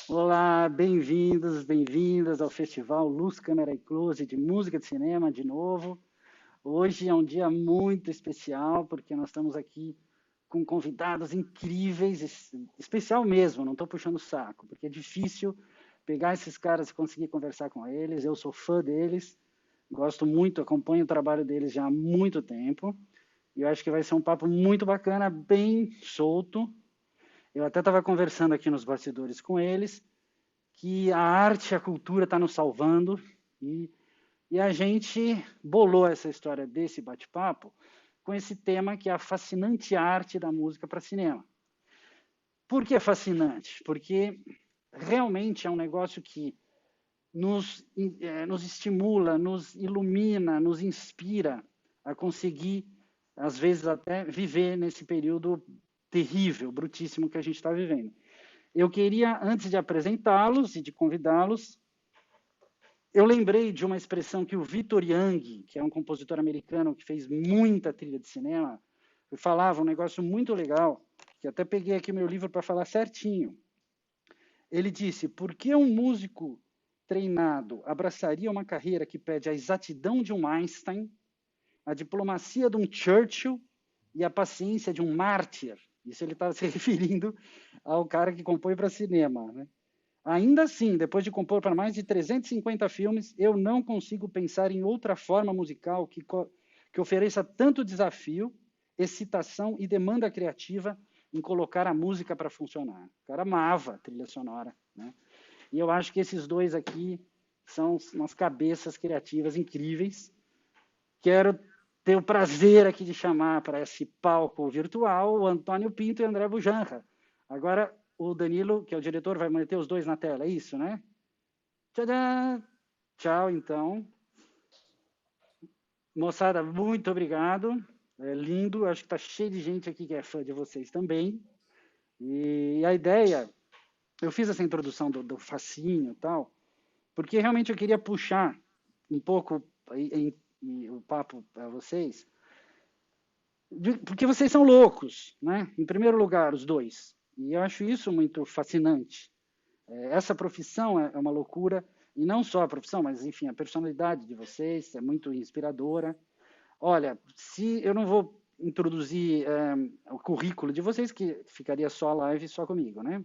Olá, bem-vindos, bem-vindas ao Festival Luz, Câmera e Close de Música de Cinema, de novo. Hoje é um dia muito especial, porque nós estamos aqui com convidados incríveis, especial mesmo, não estou puxando o saco, porque é difícil pegar esses caras e conseguir conversar com eles. Eu sou fã deles, gosto muito, acompanho o trabalho deles já há muito tempo, e eu acho que vai ser um papo muito bacana, bem solto. Eu até estava conversando aqui nos bastidores com eles, que a arte e a cultura está nos salvando, e, e a gente bolou essa história desse bate-papo com esse tema que é a fascinante arte da música para cinema. Por que é fascinante? Porque realmente é um negócio que nos estimula, nos ilumina, nos inspira a conseguir, às vezes, até viver nesse período terrível, brutíssimo que a gente está vivendo. Eu queria, antes de apresentá-los e de convidá-los, eu lembrei de uma expressão que o Victor Young, que é um compositor americano que fez muita trilha de cinema, falava um negócio muito legal, que até peguei aqui meu livro para falar certinho. Ele disse: por que um músico treinado abraçaria uma carreira que pede a exatidão de um Einstein, a diplomacia de um Churchill e a paciência de um mártir? Isso ele estava se referindo ao cara que compõe para cinema, né? Ainda assim, depois de compor para mais de 350 filmes, eu não consigo pensar em outra forma musical que ofereça tanto desafio, excitação e demanda criativa em colocar a música para funcionar. O cara amava a trilha sonora, né? E eu acho que esses dois aqui são umas cabeças criativas incríveis. Quero ter o prazer aqui de chamar para esse palco virtual o Antônio Pinto e o André Bujanra. Agora, o Danilo, que é o diretor, vai manter os dois na tela, é isso, né? Tchau, tchau, então. Moçada, muito obrigado. É lindo, acho que está cheio de gente aqui que é fã de vocês também. E a ideia, eu fiz essa introdução do fascínio e tal, porque realmente eu queria puxar um pouco o papo para vocês, porque vocês são loucos, né? Em primeiro lugar, os dois. E eu acho isso muito fascinante. Essa profissão é uma loucura, e não só a profissão, mas, enfim, a personalidade de vocês é muito inspiradora. Olha, se eu não vou introduzir o currículo de vocês, que ficaria só a live só comigo, né?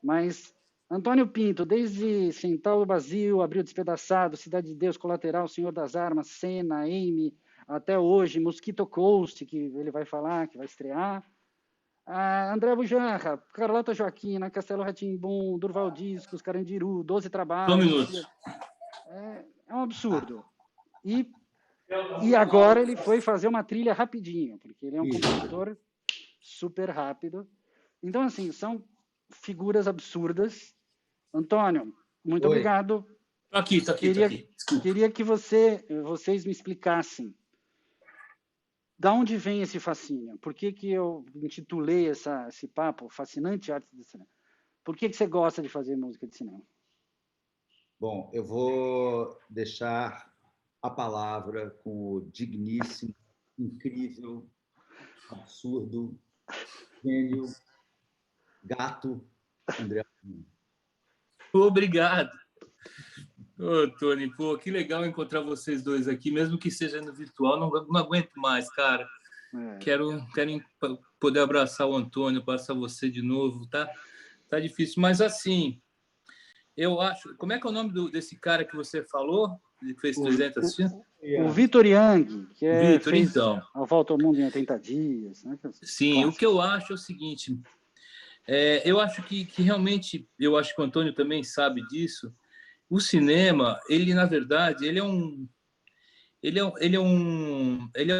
Mas Antônio Pinto, desde Centauro Brasil, Abril Despedaçado, Cidade de Deus, Colateral, Senhor das Armas, Senna, Amy, até hoje, Mosquito Coast, que ele vai falar, que vai estrear. André Bujanra, Carlota Joaquina, Castelo Rá-Tim-Bum, Durval Discos, Carandiru, 12 Só um Trabalhos. minuto. É um absurdo. E agora ele foi fazer uma trilha rapidinho, porque ele é um compositor super rápido. Então, assim, são figuras absurdas. Antônio, muito obrigado. Tá aqui. Queria que vocês me explicassem da onde vem esse fascínio. Por que eu intitulei esse papo Fascinante Arte do Cinema? Por que você gosta de fazer música de cinema? Bom, eu vou deixar a palavra com o digníssimo, incrível, absurdo, gênio, gato, André. Obrigado. Ô, Tony, pô, que legal encontrar vocês dois aqui, mesmo que seja no virtual, não aguento mais, cara. Quero poder abraçar o Antônio, abraçar você de novo, tá? Tá difícil, mas assim, eu acho... Como é que é o nome desse cara que você falou? Ele fez 300 filmes? O Victor Young, que fez então. A Volta ao Mundo em 80 Dias. Né? Sim, o que eu acho é o seguinte, eu acho que realmente, eu acho que o Antônio também sabe disso, o cinema, ele, na verdade, ele é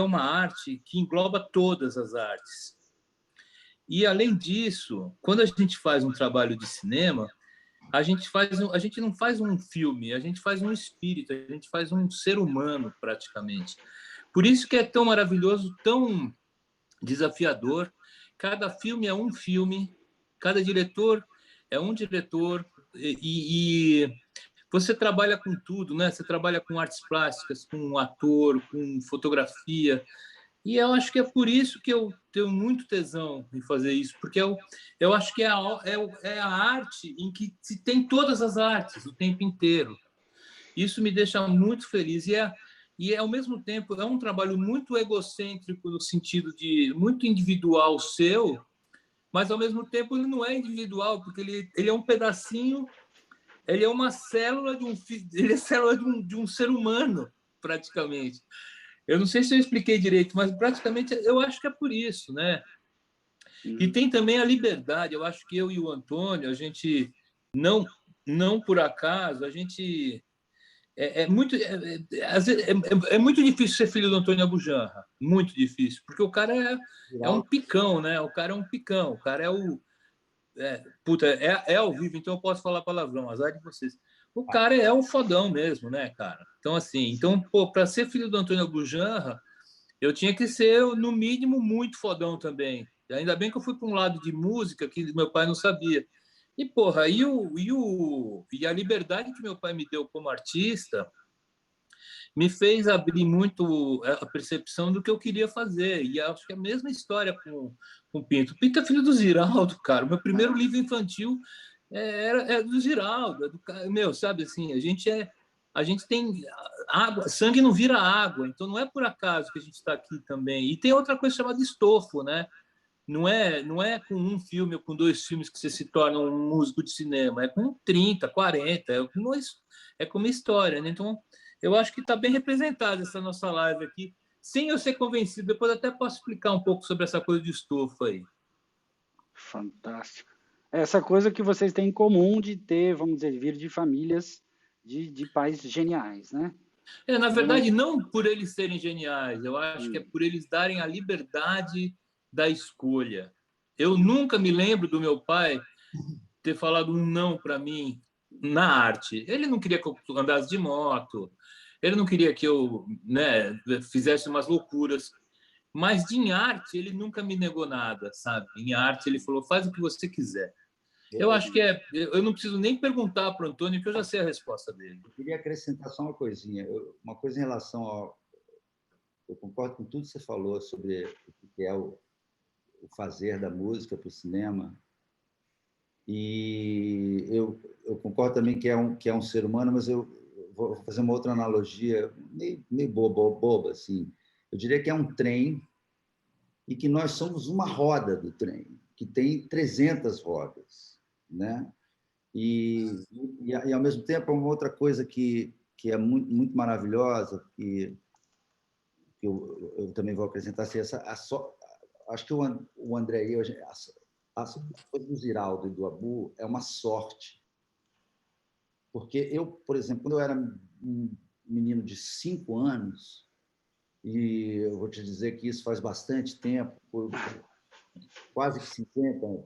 uma arte que engloba todas as artes. E, além disso, quando a gente faz um trabalho de cinema, a gente não faz um filme, a gente faz um espírito, a gente faz um ser humano, praticamente. Por isso que é tão maravilhoso, tão desafiador. Cada filme é um filme, cada diretor é um diretor, e você trabalha com tudo, né? Você trabalha com artes plásticas, com ator, com fotografia, E eu acho que é por isso que eu tenho muito tesão em fazer isso, porque eu acho que é a arte em que se tem todas as artes o tempo inteiro. Isso me deixa muito feliz. Ao mesmo tempo, é um trabalho muito egocêntrico, no sentido de muito individual seu, mas, ao mesmo tempo, ele não é individual, porque ele é um pedacinho, ele é uma célula ele é célula de um ser humano, praticamente. Eu não sei se eu expliquei direito, mas praticamente eu acho que é por isso, né? E tem também a liberdade. Eu acho que eu e o Antônio, a gente não por acaso, a gente é muito difícil ser filho do Antônio Abujanra, muito difícil, porque o cara é um picão, né? O cara é um picão, o cara é ao vivo, então eu posso falar palavrão, azar de vocês. O cara é um fodão mesmo, né, cara? Então, assim, pô, para ser filho do Antônio Abujanra, eu tinha que ser, no mínimo, muito fodão também. Ainda bem que eu fui para um lado de música que meu pai não sabia. E, porra, e a liberdade que meu pai me deu como artista me fez abrir muito a percepção do que eu queria fazer. E acho que é a mesma história com o Pinto. O Pinto é filho do Ziraldo, cara. O meu primeiro livro infantil é do Ziraldo. Meu, sabe assim, a gente tem água, sangue não vira água, então não é por acaso que a gente está aqui também. E tem outra coisa chamada estofo, né? Não é com um filme ou com dois filmes que você se torna um músico de cinema, é com 30, 40, é com uma história, né? Então, eu acho que está bem representada essa nossa live aqui, sem eu ser convencido. Depois até posso explicar um pouco sobre essa coisa de estofo aí. Fantástico. Essa coisa que vocês têm em comum de ter, vamos dizer, vir de famílias de pais geniais, né? Na verdade, não por eles serem geniais, eu acho que é por eles darem a liberdade da escolha. Eu nunca me lembro do meu pai ter falado um não para mim na arte. Ele não queria que eu andasse de moto, ele não queria que eu, né, fizesse umas loucuras, mas em arte ele nunca me negou nada, sabe? Em arte ele falou, faz o que você quiser. Eu acho que eu não preciso nem perguntar para o Antônio, que eu já sei a resposta dele. Eu queria acrescentar só uma coisinha. Uma coisa em relação ao... Eu concordo com tudo que você falou sobre o que é o fazer da música para o cinema. E eu concordo também que é um ser humano, mas eu vou fazer uma outra analogia, meio boba, assim. Eu diria que é um trem e que nós somos uma roda do trem, que tem 300 rodas, né? E ao mesmo tempo, uma outra coisa que é muito, muito maravilhosa, que eu também vou acrescentar, assim, acho que o André e eu, a coisa do Ziraldo e do Abu é uma sorte. Porque eu, por exemplo, quando eu era um menino de 5 anos, e eu vou te dizer que isso faz bastante tempo, quase que 50 anos,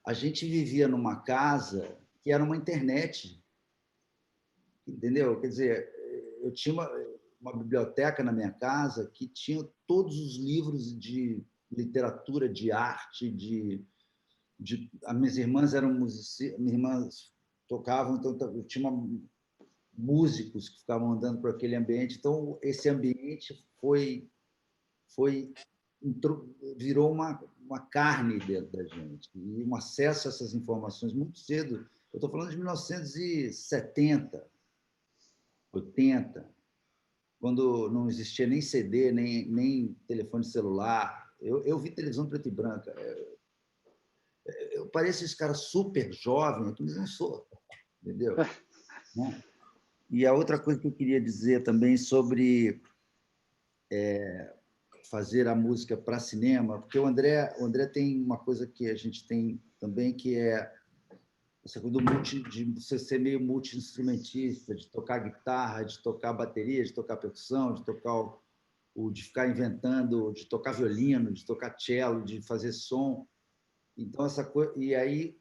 a gente vivia numa casa que era uma internet, entendeu? Quer dizer, eu tinha uma biblioteca na minha casa que tinha todos os livros de literatura, de arte, as minhas irmãs eram musicias, minhas irmãs tocavam, então eu tinha músicos que ficavam andando por aquele ambiente. Então, esse ambiente virou uma carne dentro da gente, e um acesso a essas informações muito cedo. Eu estou falando de 1970, 80, quando não existia nem CD, nem telefone celular. Eu vi televisão preta e branca. Eu pareço esse cara super jovem, mas não sou, entendeu? Né? E a outra coisa que eu queria dizer também sobre fazer a música para cinema, porque o André tem uma coisa que a gente tem também, que é essa coisa de você ser meio multi-instrumentista, de tocar guitarra, de tocar bateria, de tocar percussão, de ficar inventando, de tocar violino, de tocar cello, de fazer som. Então, essa coisa... E aí,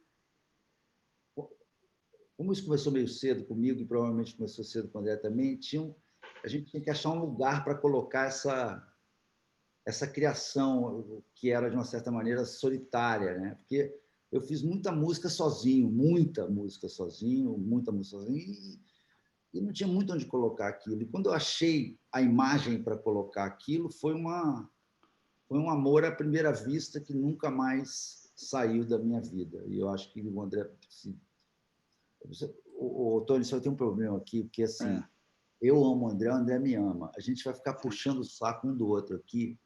como isso começou meio cedo comigo, e provavelmente começou cedo com o André também, a gente tinha que achar um lugar para colocar essa criação, que era, de uma certa maneira, solitária, né? Porque eu fiz muita música sozinho, e não tinha muito onde colocar aquilo. E quando eu achei a imagem para colocar aquilo, foi um amor à primeira vista que nunca mais saiu da minha vida. E eu acho que o André... O Tony, só tem um problema aqui, porque assim, eu amo o André me ama. A gente vai ficar puxando o saco um do outro aqui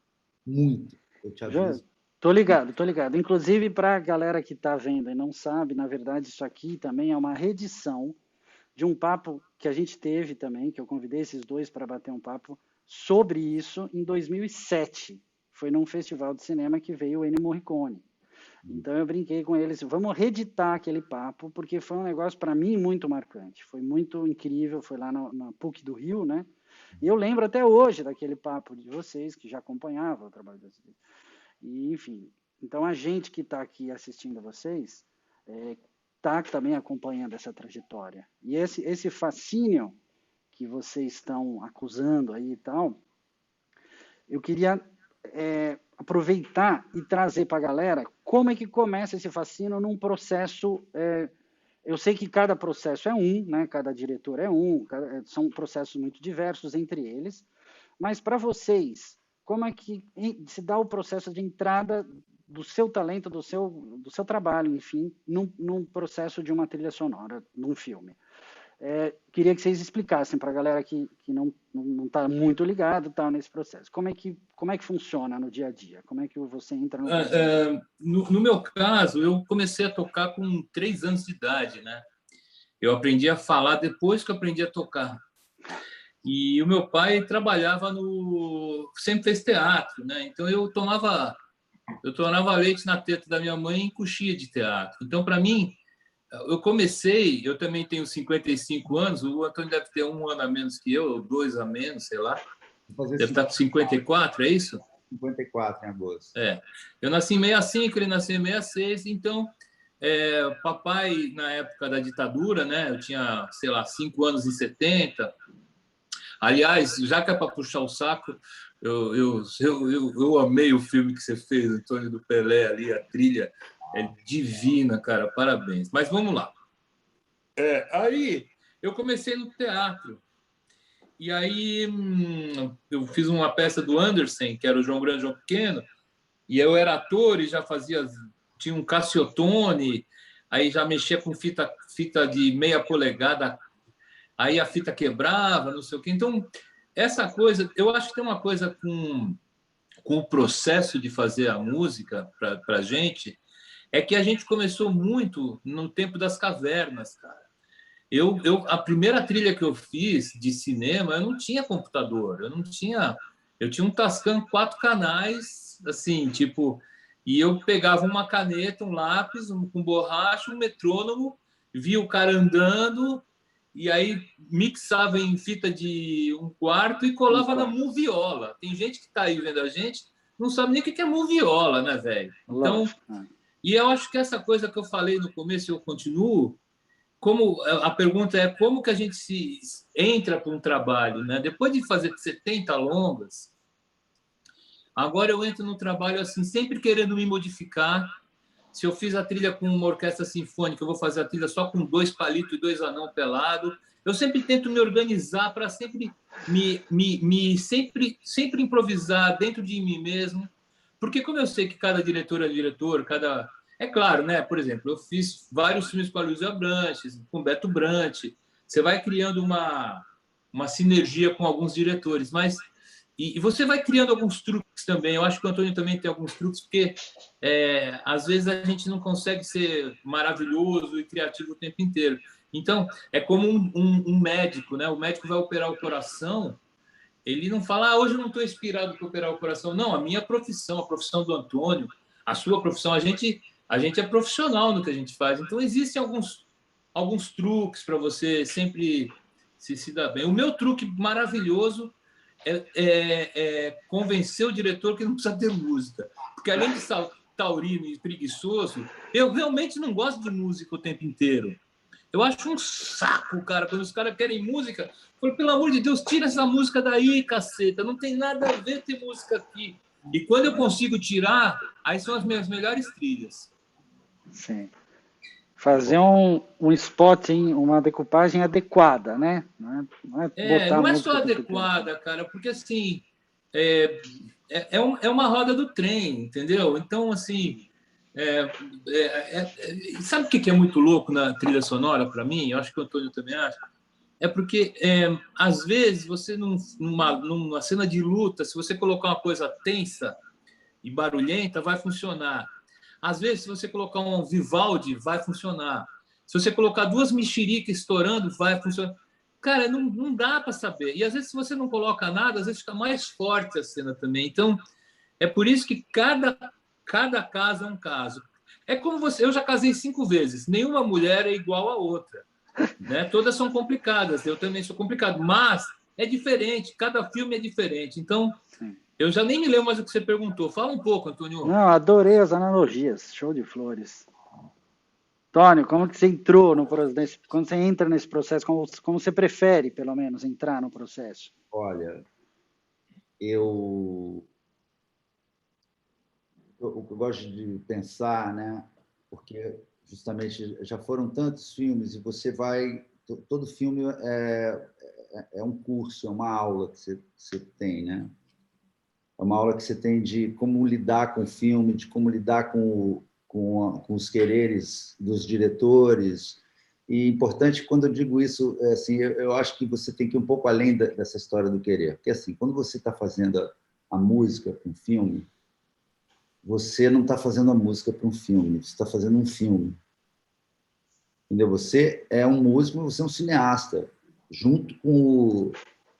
muito. Eu te aviso. Tô ligado, tô ligado. Inclusive, para a galera que está vendo e não sabe, na verdade, isso aqui também é uma reedição de um papo que a gente teve também, que eu convidei esses dois para bater um papo sobre isso em 2007. Foi num festival de cinema que veio o Ennio Morricone. Então eu brinquei com eles, vamos reeditar aquele papo, porque foi um negócio para mim muito marcante, foi muito incrível, foi lá na PUC do Rio, né? E eu lembro até hoje daquele papo de vocês, que já acompanhavam o trabalho de vocês. E, enfim, então a gente que está aqui assistindo a vocês está também acompanhando essa trajetória. E esse fascínio que vocês estão acusando aí e tal, eu queria aproveitar e trazer para a galera como é que começa esse fascínio num processo. Eu sei que cada processo é né? Cada diretor é são processos muito diversos entre eles, mas para vocês, como é que se dá o processo de entrada do seu talento, do seu trabalho, enfim, num processo de uma trilha sonora, num filme? Queria que vocês explicassem para a galera que não está muito ligado tá, nesse processo. Como é que funciona no dia a dia? Como é que você entra no processo? No meu caso, eu comecei a tocar com 3 anos de idade, né? Eu aprendi a falar depois que eu aprendi a tocar. E o meu pai trabalhava sempre fez teatro, né? Então eu tomava leite na teta da minha mãe em coxia de teatro. Então, para mim, eu também tenho 55 anos, o Antônio deve ter 1 ano a menos que eu, ou 2 a menos, sei lá. Deve estar com 54, é isso? 54 em agosto. Eu nasci em 65, ele nasceu em 66, então papai, na época da ditadura, né? Eu tinha, sei lá, 5 anos em 70. Aliás, já que é para puxar o saco, eu amei o filme que você fez, Antônio do Pelé, ali, a trilha é divina, cara, parabéns. Mas vamos lá. Aí eu comecei no teatro. E aí eu fiz uma peça do Andersen, que era o João Grande e João Pequeno, e eu era ator e já tinha um Cassiotone, aí já mexia com fita de meia polegada, aí a fita quebrava, não sei o quê. Então, essa coisa, eu acho que tem uma coisa com o processo de fazer a música para a gente, é que a gente começou muito no tempo das cavernas, cara. A primeira trilha que eu fiz de cinema, eu não tinha computador, eu tinha um Tascam 4 canais, assim, tipo, e eu pegava uma caneta, um lápis, com borracha, um metrônomo, via o cara andando, e aí mixava em fita de 1/4 e colava na moviola. Tem gente que está aí vendo a gente, não sabe nem o que é moviola, né, velho? Então, e eu acho que essa coisa que eu falei no começo, eu continuo, a pergunta é como que a gente se entra para um trabalho, né? Depois de fazer 70 longas, agora eu entro no trabalho assim, sempre querendo me modificar. Se eu fiz a trilha com uma orquestra sinfônica, eu vou fazer a trilha só com 2 palitos e 2 anão pelado. Eu sempre tento me organizar para sempre sempre improvisar dentro de mim mesmo, porque como eu sei que cada diretor é diretor, é claro, né? Por exemplo, eu fiz vários filmes com a Luísa Abrantes, com Beto Brant. Você vai criando uma sinergia com alguns diretores, mas e você vai criando alguns truques também. Eu acho que o Antônio também tem alguns truques, porque às vezes a gente não consegue ser maravilhoso e criativo o tempo inteiro. Então, é como um médico, né? O médico vai operar o coração, ele não fala, hoje eu não estou inspirado para operar o coração. Não, a minha profissão, a profissão do Antônio, a sua profissão, a gente é profissional no que a gente faz. Então, existem alguns truques para você sempre se dar bem. O meu truque maravilhoso é convencer o diretor que não precisa ter música. Porque, além de taurino e preguiçoso, eu realmente não gosto de música o tempo inteiro. Eu acho um saco, cara, quando os caras querem música. Eu falo, pelo amor de Deus, tira essa música daí, caceta. Não tem nada a ver ter música aqui. E quando eu consigo tirar, aí são as minhas melhores trilhas. Sim. Fazer um spotting, uma decupagem adequada, né? Não é botar Não é música só por tudo. adequada, cara, porque assim é uma roda do trem, entendeu? Então, assim, sabe o que é muito louco na trilha sonora para mim? Eu acho que o Antônio também acha. É porque, às vezes, você numa cena de luta, se você colocar uma coisa tensa e barulhenta, vai funcionar. Às vezes, se você colocar um Vivaldi, vai funcionar. Se você colocar duas mexericas estourando, vai funcionar. Cara, não dá para saber. E às vezes, se você não coloca nada, às vezes fica mais forte a cena também. Então, é por isso que cada caso é um caso. É como você. Eu já casei 5 vezes. Nenhuma mulher é igual a outra, né? Todas são complicadas. Eu também sou complicado, mas é diferente. Cada filme é diferente. Então, eu já nem me lembro mais o que você perguntou. Fala um pouco, Antônio. Não, adorei as analogias. Show de flores. Tônio, como que você entrou quando você entra nesse processo, como você prefere, pelo menos, entrar no processo? Olha, eu gosto de pensar, né? Porque justamente já foram tantos filmes e você vai... Todo filme é um curso, é uma aula que você tem, né? É uma aula que você tem de como lidar com o filme, de como lidar com os quereres dos diretores. E importante, quando eu digo isso, assim, eu acho que você tem que ir um pouco além dessa história do querer. Porque, assim, quando você está fazendo a música para um filme, você não está fazendo a música para um filme, você está fazendo um filme. Entendeu? Você é um músico, você é um cineasta, junto com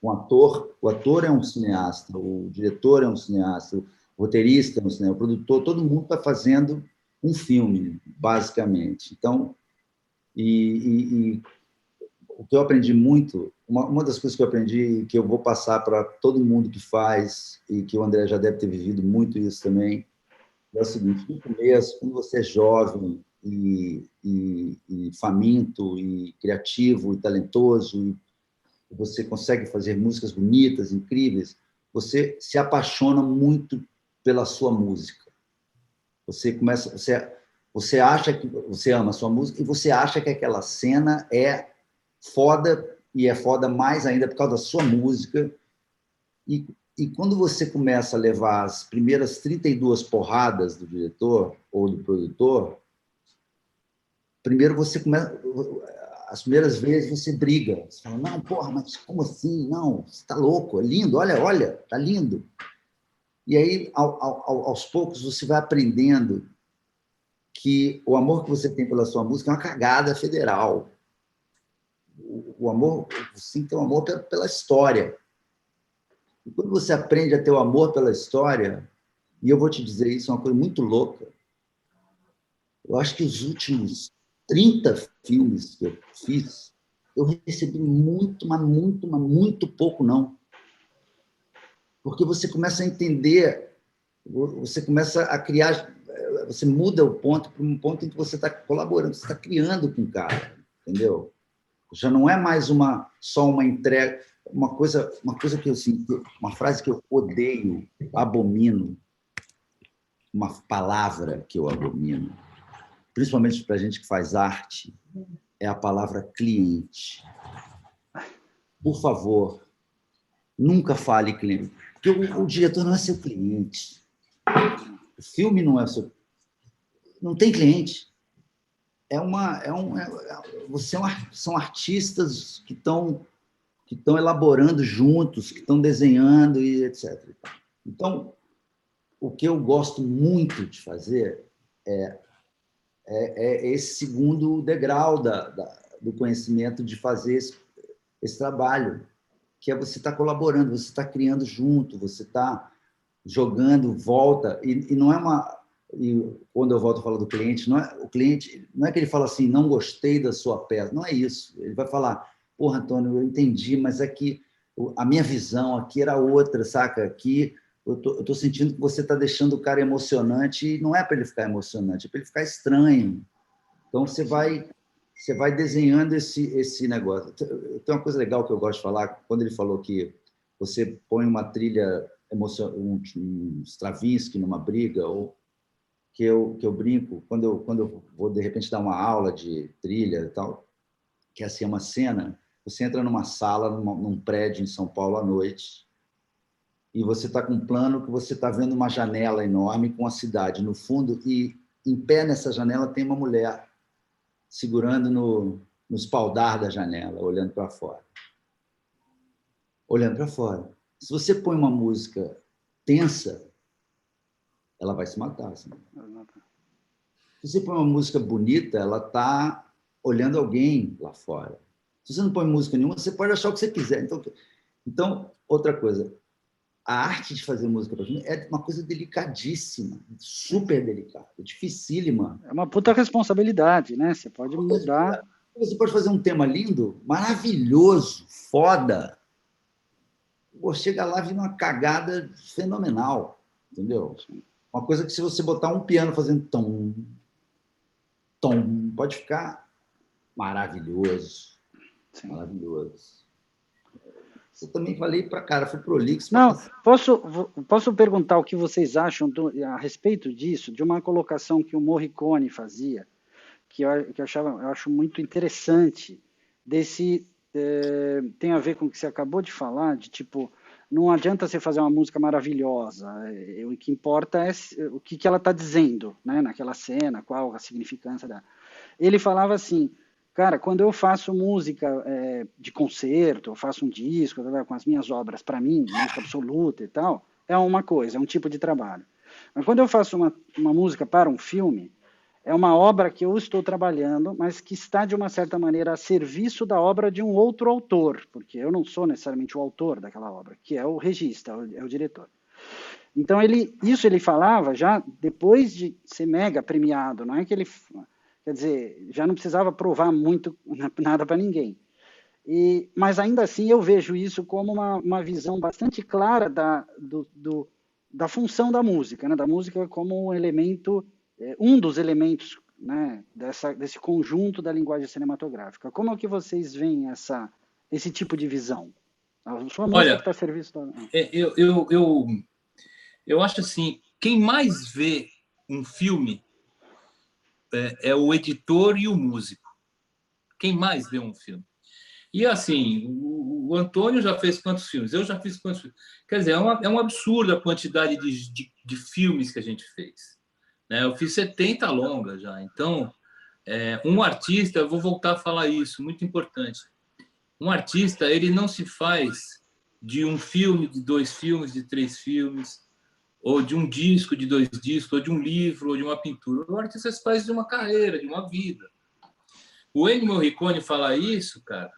o ator. O ator é um cineasta, o diretor é um cineasta, o roteirista é um cineasta, o produtor, todo mundo está fazendo um filme, basicamente. Então, e o que eu aprendi muito, uma das coisas que eu aprendi, que eu vou passar para todo mundo que faz, e que o André já deve ter vivido muito isso também, é o seguinte: no começo, quando você é jovem e faminto, e criativo, e talentoso, e você consegue fazer músicas bonitas, incríveis, você se apaixona muito pela sua música. Você acha que você ama a sua música e você acha que aquela cena é foda, e é foda mais ainda por causa da sua música. E quando você começa a levar as primeiras 32 porradas do diretor ou do produtor, primeiro você começa... As primeiras vezes você briga. Você fala, não, porra, mas como assim? Não, você está louco, é lindo, olha, está lindo. E aí, aos poucos, você vai aprendendo que o amor que você tem pela sua música é uma cagada federal. O amor, sim, tem um amor pela história. E quando você aprende a ter o amor pela história, e eu vou te dizer isso, é uma coisa muito louca, eu acho que os últimos 30 filmes que eu fiz, eu recebi muito, mas muito pouco não. Porque você começa a entender, você começa a criar, você muda o ponto para um ponto em que você está colaborando, você está criando com o cara, entendeu? Já não é mais só uma entrega, uma coisa que eu sinto, uma frase que eu odeio, abomino, uma palavra que eu abomino, principalmente para a gente que faz arte, é a palavra cliente. Por favor, nunca fale cliente, porque o diretor não é seu cliente, o filme não é seu, não tem cliente. São artistas que estão elaborando juntos, que estão desenhando e etc. Então, o que eu gosto muito de fazer é esse segundo degrau do conhecimento, de fazer esse trabalho, que é você estar colaborando, você está criando junto, você está jogando, volta, e não é uma... E quando eu volto a falar do cliente, o cliente não é que ele fala assim, não gostei da sua peça, não é isso. Ele vai falar, porra, Antônio, eu entendi, mas é que a minha visão aqui era outra, saca? Aqui eu tô sentindo que você está deixando o cara emocionante, e não é para ele ficar emocionante, é para ele ficar estranho. Então você vai desenhando esse negócio. Tem uma coisa legal que eu gosto de falar, quando ele falou que você põe uma trilha um Stravinsky numa briga, ou que eu brinco, quando eu vou, de repente, dar uma aula de trilha e tal, que é assim, uma cena, você entra numa sala, num prédio em São Paulo à noite, e você está com um plano que você está vendo uma janela enorme com a cidade no fundo, e em pé nessa janela tem uma mulher segurando no espaldar da janela, olhando para fora. Olhando para fora. Se você põe uma música tensa, ela vai se matar. Assim. Se você põe uma música bonita, ela está olhando alguém lá fora. Se você não põe música nenhuma, você pode achar o que você quiser. Então outra coisa, a arte de fazer música para mim é uma coisa delicadíssima, super delicada, dificílima. É uma puta responsabilidade, né? Você pode mudar. Você pode fazer um tema lindo, maravilhoso, foda. Pô, chega lá e vira uma cagada fenomenal, entendeu? Uma coisa que se você botar um piano fazendo tom, tom, pode ficar maravilhoso. Sim. Maravilhoso. Eu também falei para cara, fui prolixo. Não, posso perguntar o que vocês acham a respeito disso, de uma colocação que o Morricone fazia, que eu acho muito interessante, tem a ver com o que você acabou de falar, de tipo, não adianta você fazer uma música maravilhosa, o que importa é o que ela está dizendo, né, naquela cena, qual a significância dela. Ele falava assim, cara, quando eu faço música de concerto, eu faço um disco com as minhas obras para mim, música absoluta e tal, é uma coisa, é um tipo de trabalho. Mas quando eu faço uma música para um filme, é uma obra que eu estou trabalhando, mas que está, de uma certa maneira, a serviço da obra de um outro autor, porque eu não sou necessariamente o autor daquela obra, que é o regista, é o diretor. Então, isso ele falava já depois de ser mega premiado, não é que ele... Quer dizer, já não precisava provar muito nada para ninguém. Mas, ainda assim, eu vejo isso como uma visão bastante clara da função da música, né? Da música como um elemento, um dos elementos, né? Desse conjunto da linguagem cinematográfica. Como é que vocês veem esse tipo de visão? A sua música que está a serviço da... Eu acho assim, quem mais vê um filme é o editor e o músico. Quem mais vê um filme? E assim, o Antônio já fez quantos filmes? Eu já fiz quantos filmes? Quer dizer, é um absurdo a quantidade de filmes que a gente fez. Né? Eu fiz 70 longas já. Então, um artista, eu vou voltar a falar isso, muito importante. Um artista, ele não se faz de um filme, de 2 filmes, de 3 filmes, ou de um disco, de 2 discos, ou de um livro, ou de uma pintura. O artista se faz de uma carreira, de uma vida. O Ennio Morricone fala isso, cara,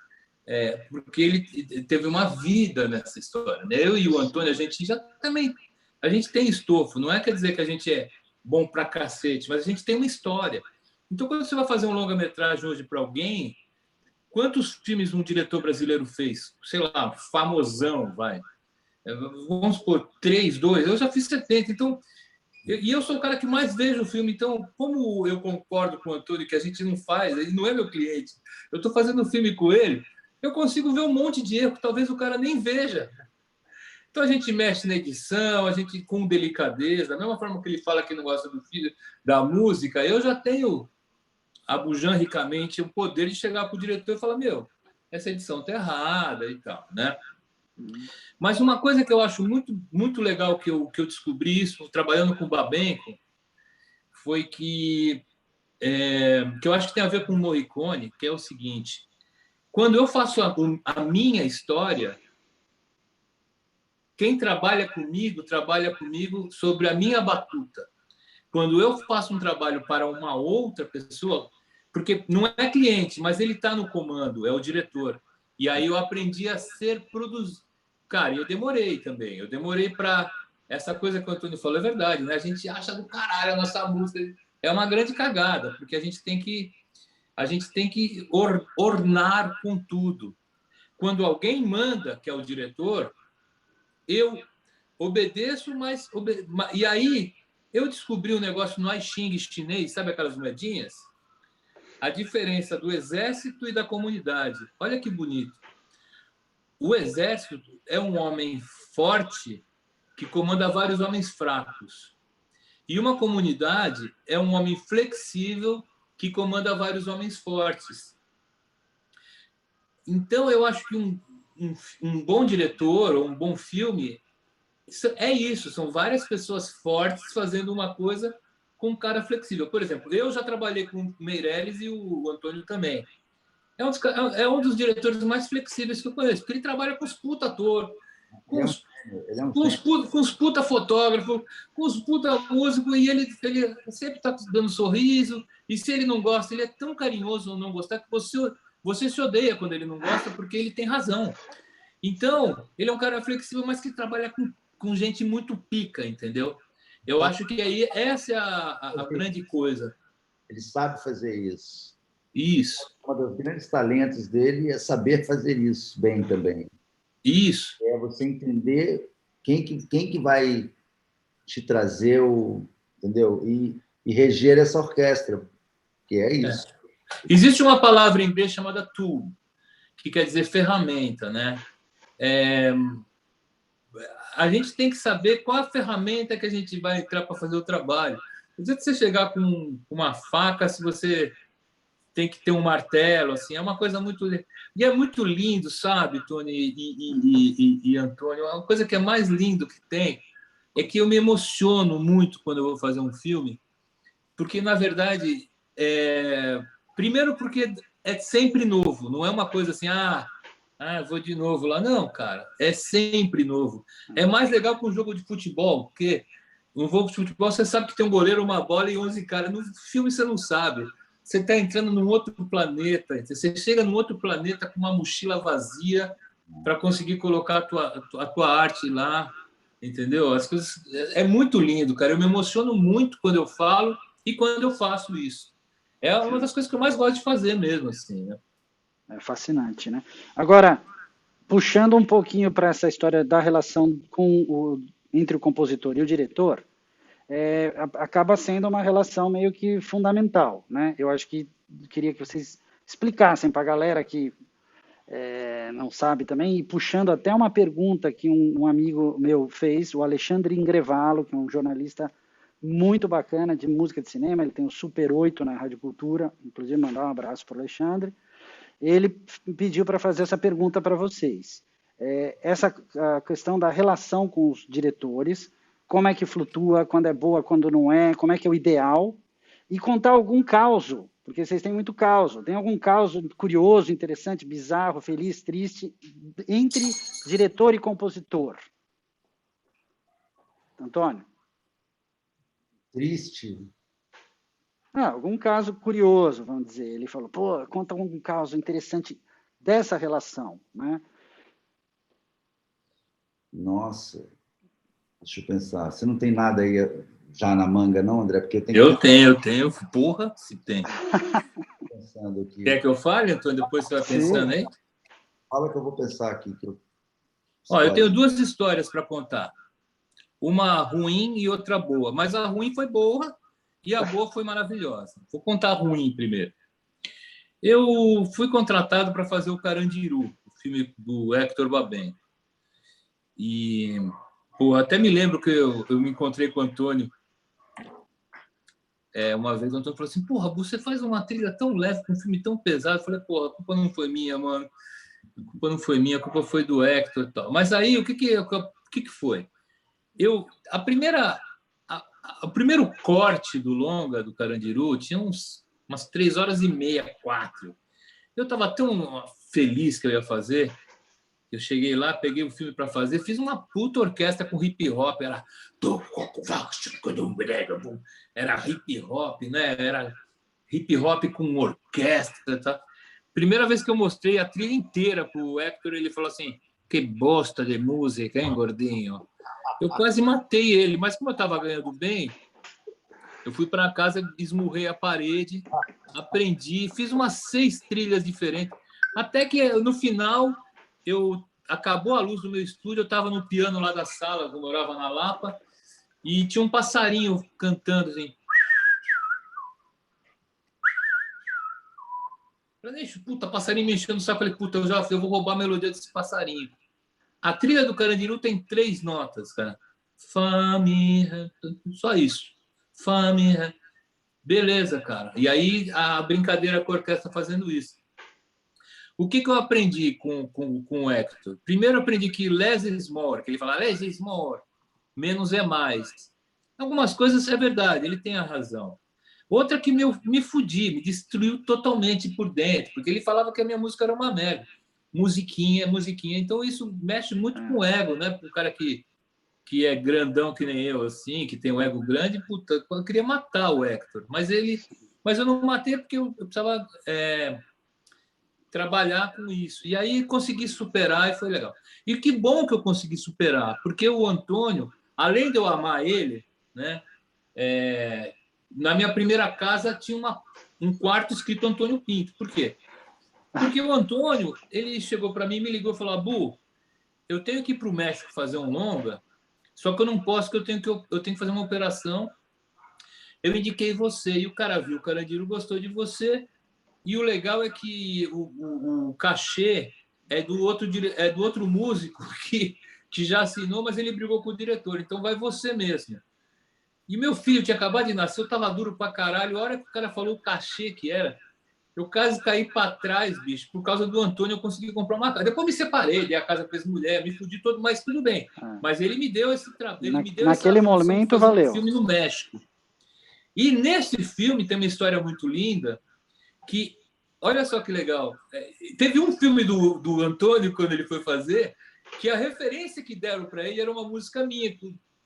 porque ele teve uma vida nessa história. Né? Eu e o Antônio, a gente tem estofo. Não quer dizer que a gente é bom pra cacete, mas a gente tem uma história. Então, quando você vai fazer um longa-metragem hoje para alguém, quantos filmes um diretor brasileiro fez? Sei lá, famosão, vai. Vamos supor, 3, 2, eu já fiz 70, então... E eu sou o cara que mais vejo o filme, então, como eu concordo com o Antônio que a gente não faz, ele não é meu cliente, eu estou fazendo um filme com ele, eu consigo ver um monte de erro que talvez o cara nem veja. Então a gente mexe na edição, a gente com delicadeza, da mesma forma que ele fala que não gosta do filho, da música, eu já tenho, abujanricamente, o poder de chegar para o diretor e falar, essa edição está errada e tal, né? Mas uma coisa que eu acho muito, muito legal que eu descobri isso, trabalhando com o Babenco, foi que eu acho que tem a ver com o Morricone, que é o seguinte, quando eu faço a minha história, quem trabalha comigo sobre a minha batuta. Quando eu faço um trabalho para uma outra pessoa, porque não é cliente, mas ele está no comando, é o diretor. E aí eu aprendi a ser produzido. Cara, eu demorei também. Eu demorei para... Essa coisa que o Antônio falou é verdade, né? A gente acha do caralho a nossa música. É uma grande cagada, porque a gente tem que ornar com tudo. Quando alguém manda, que é o diretor, eu obedeço, mas... E aí, eu descobri um negócio no I Ching chinês, sabe aquelas moedinhas? A diferença do exército e da comunidade. Olha que bonito. O exército é um homem forte que comanda vários homens fracos. E uma comunidade é um homem flexível que comanda vários homens fortes. Então, eu acho que um bom diretor ou um bom filme é isso, são várias pessoas fortes fazendo uma coisa com um cara flexível. Por exemplo, eu já trabalhei com o Meirelles e o Antônio também. É um dos diretores mais flexíveis que eu conheço, porque ele trabalha com os puta ator, com os puta fotógrafo, com os puta músico, e ele sempre está dando sorriso, e se ele não gosta, ele é tão carinhoso ou não gostar que você se odeia quando ele não gosta, porque ele tem razão. Então, ele é um cara flexível, mas que trabalha com gente muito pica, entendeu? Eu acho que aí essa é a grande coisa. Ele sabe fazer isso. Isso. Um dos grandes talentos dele é saber fazer isso bem também. Isso. É você entender quem que vai te trazer entendeu? E reger essa orquestra, que é isso. Existe uma palavra em inglês chamada tool, que quer dizer ferramenta, né? A gente tem que saber qual a ferramenta que a gente vai entrar para fazer o trabalho. Não adianta você chegar com uma faca se você tem que ter um martelo, assim, é uma coisa muito... E é muito lindo, sabe, Tony e Antônio? A coisa que é mais lindo que tem é que eu me emociono muito quando eu vou fazer um filme, porque, na verdade, primeiro porque é sempre novo, não é uma coisa assim, vou de novo lá. Não, cara, é sempre novo. É mais legal que um jogo de futebol, porque no jogo de futebol você sabe que tem um goleiro, uma bola e 11 caras. No filme você não sabe. Você está entrando num outro planeta. Você chega num outro planeta com uma mochila vazia para conseguir colocar a tua arte lá, entendeu? As coisas é muito lindo, cara. Eu me emociono muito quando eu falo e quando eu faço isso. É uma das coisas que eu mais gosto de fazer mesmo, assim, né? É fascinante, né? Agora, puxando um pouquinho para essa história da relação entre o compositor e o diretor, acaba sendo uma relação meio que fundamental, né? Eu acho que queria que vocês explicassem para a galera que não sabe também, e puxando até uma pergunta que um amigo meu fez, o Alexandre Ingrevalo, que é um jornalista muito bacana de música de cinema, ele tem o Super 8 na Rádio Cultura, inclusive mandar um abraço para o Alexandre. Ele pediu para fazer essa pergunta para vocês. A questão da relação com os diretores, como é que flutua, quando é boa, quando não é, como é que é o ideal, e contar algum caso, porque vocês têm muito caso. Tem algum caso curioso, interessante, bizarro, feliz, triste, entre diretor e compositor? Antônio? Triste? Algum caso curioso, vamos dizer. Ele falou, conta algum caso interessante dessa relação, né? Nossa, deixa eu pensar. Você não tem nada aí já na manga, não, André? Porque eu tenho. Porra, se tem. Pensando aqui. Quer que eu fale, Antônio? Depois você vai pensando aí? Fala que eu vou pensar aqui. Eu tenho duas histórias para contar. Uma ruim e outra boa. Mas a ruim foi boa e a boa foi maravilhosa. Vou contar a ruim primeiro. Eu fui contratado para fazer o Carandiru, o filme do Hector Babenco. E até me lembro que eu me encontrei com o Antônio. Uma vez o Antônio falou assim, você faz uma trilha tão leve, com um filme tão pesado. Eu falei, a culpa não foi minha, mano. A culpa não foi minha, a culpa foi do Hector e tal. Mas aí, o que foi? O primeiro corte do longa do Carandiru tinha umas 3h30, 4. Eu estava tão feliz que eu ia fazer. Eu cheguei lá, peguei o filme para fazer, fiz uma puta orquestra com hip hop, era hip hop, né? Era hip hop com orquestra, tá? Primeira vez que eu mostrei a trilha inteira pro Hector, ele falou assim: "Que bosta de música, hein, gordinho?" Eu quase matei ele, mas como eu estava ganhando bem, eu fui para casa, esmurrei a parede, aprendi, fiz umas 6 trilhas diferentes, até que no final acabou a luz do meu estúdio, eu estava no piano lá da sala, eu morava na Lapa, e tinha um passarinho cantando assim. Falei, passarinho me enchendo o saco. Falei, eu vou roubar a melodia desse passarinho. A trilha do Carandiru tem 3 notas, cara. Fá, mi, ré, só isso. Fame. Beleza, cara. E aí a brincadeira com a orquestra fazendo isso. O que eu aprendi com o Hector? Primeiro, eu aprendi que less is more, que ele fala less is more, menos é mais. Algumas coisas é verdade, ele tem a razão. Outra que me fudi, me destruiu totalmente por dentro, porque ele falava que a minha música era uma merda. Musiquinha, musiquinha. Então isso mexe muito com o ego, né? Para o cara que é grandão que nem eu, assim, que tem um ego grande, puta, eu queria matar o Hector. Mas eu não matei porque eu precisava trabalhar com isso. E aí consegui superar e foi legal. E que bom que eu consegui superar, porque o Antônio, além de eu amar ele, né? Na minha primeira casa tinha um quarto escrito Antônio Pinto. Por quê? Porque o Antônio, ele chegou para mim, me ligou e falou: Bu, eu tenho que ir para o México fazer um longa, só que eu não posso, que eu tenho que fazer uma operação. Eu indiquei você, e o cara viu, o Carandiru gostou de você, e o legal é que o cachê é do outro músico que já assinou, mas ele brigou com o diretor, então vai você mesmo. E meu filho tinha acabado de nascer, eu tava duro pra caralho. A hora que o cara falou o cachê que era, eu quase caí pra trás, bicho. Por causa do Antônio, eu consegui comprar uma casa. Depois me separei, dei a casa pra ex-mulher, me fudi todo, mas tudo bem. Mas ele me deu esse trabalho. Ele me deu naquele momento, de fazer valeu. Um filme no México. E nesse filme tem uma história muito linda que, olha só que legal. Teve um filme do Antônio, quando ele foi fazer, que a referência que deram para ele era uma música minha,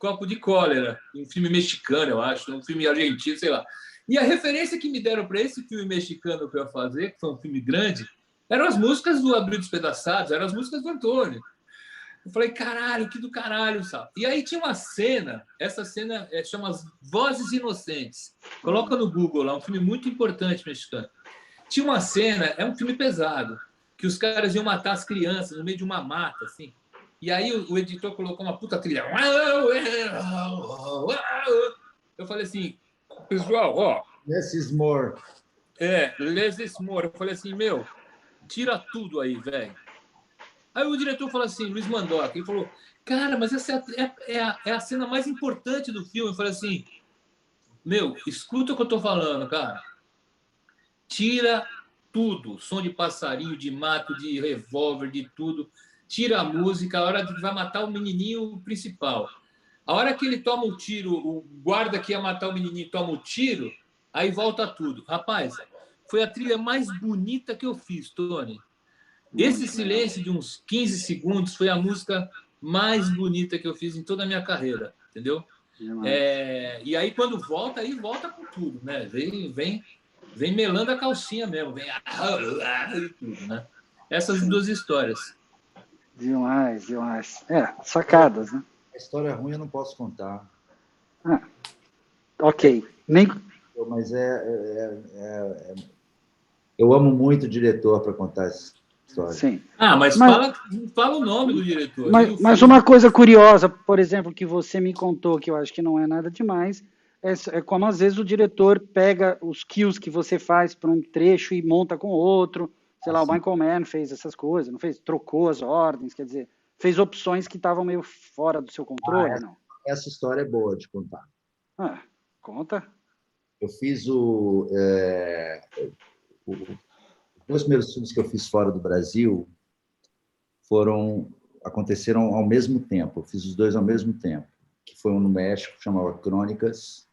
Copo de Cólera, um filme mexicano, eu acho, um filme argentino, sei lá. E a referência que me deram para esse filme mexicano para eu fazer, que foi um filme grande, eram as músicas do Abril Despedaçados, eram as músicas do Antônio. Eu falei, caralho, que do caralho, sabe? E aí tinha uma cena, essa cena chama As Vozes Inocentes. Coloca no Google lá, um filme muito importante mexicano. Tinha uma cena, é um filme pesado, que os caras iam matar as crianças no meio de uma mata, assim. E aí o editor colocou uma puta trilha. Eu falei assim, pessoal, ó. Less is more. Less is more. Eu falei assim, meu, tira tudo aí, velho. Aí o diretor falou assim, Luiz Mandoca, ele falou, cara, mas essa é a cena mais importante do filme. Eu falei assim, meu, escuta o que eu tô falando, cara. Tira tudo, som de passarinho, de mato, de revólver, de tudo. Tira a música, a hora que vai matar o menininho principal. A hora que ele toma o tiro, o guarda que ia matar o menininho toma o tiro, aí volta tudo. Rapaz, foi a trilha mais bonita que eu fiz, Tony. Esse silêncio de uns 15 segundos foi a música mais bonita que eu fiz em toda a minha carreira, entendeu? E aí, quando volta, aí volta com tudo, né? Vem melando a calcinha mesmo, vem tudo, né? Essas duas histórias. Demais, demais. Sacadas, né? A história ruim eu não posso contar. Ok. Mas eu amo muito o diretor para contar essa história. Sim. Mas fala o nome do diretor. Mas uma coisa curiosa, por exemplo, que você me contou, que eu acho que não é nada demais, é como às vezes o diretor pega os kills que você faz para um trecho e monta com outro. Sei lá, o Michael Mann fez essas coisas, não fez? Trocou as ordens, quer dizer, fez opções que estavam meio fora do seu controle, não? Essa história é boa de contar. Conta. Eu fiz os dois primeiros filmes que eu fiz fora do Brasil aconteceram ao mesmo tempo. Eu fiz os dois ao mesmo tempo. Que foi um no México, que chamava Crônicas,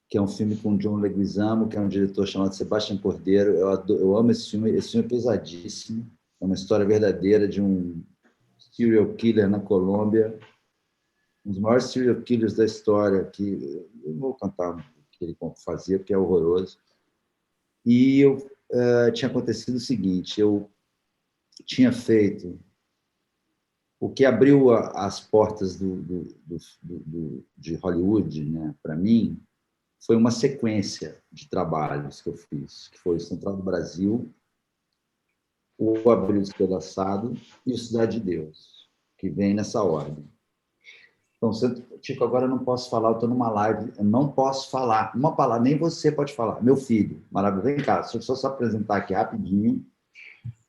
que é um filme com John Leguizamo, que é um diretor chamado Sebastião Cordeiro. Eu amo esse filme. Esse filme é pesadíssimo. É uma história verdadeira de um serial killer na Colômbia, um dos maiores serial killers da história, que eu não vou contar o que ele fazia, porque é horroroso. E tinha acontecido o seguinte, eu tinha feito o que abriu as portas de Hollywood, né, para mim, foi uma sequência de trabalhos que eu fiz, que foi o Central do Brasil, o Abril Despedaçado e o Cidade de Deus, que vem nessa ordem. Então, Chico, agora eu não posso falar, eu estou numa live, eu não posso falar uma palavra, nem você pode falar. Meu filho, maravilhoso, vem cá, deixa eu só apresentar aqui rapidinho.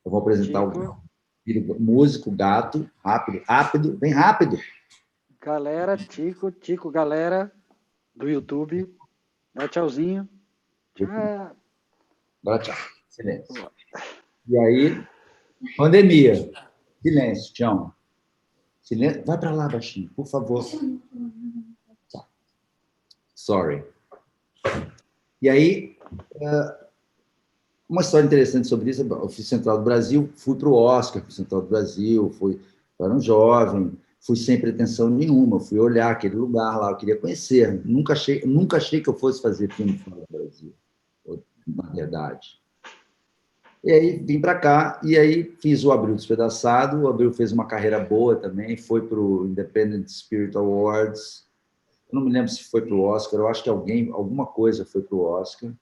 Eu vou apresentar o filho, músico, gato, rápido, bem rápido. Galera, Tico, galera, do YouTube. Dá tchauzinho. Tchau. Agora tchau. Silêncio. E aí, pandemia. Silêncio, tchau. Silêncio. Vai para lá, baixinho, por favor. Sorry. E aí, uma história interessante sobre isso, eu fui Central do Brasil, fui para o Oscar, fui Central do Brasil, eu era um jovem, fui sem pretensão nenhuma, fui olhar aquele lugar lá, eu queria conhecer, nunca achei que eu fosse fazer filme fora do Brasil, na verdade. E aí vim para cá, e aí fiz o Abril Despedaçado, o Abril fez uma carreira boa também, foi para o Independent Spirit Awards, eu não me lembro se foi para o Oscar, eu acho que alguma coisa foi para o Oscar,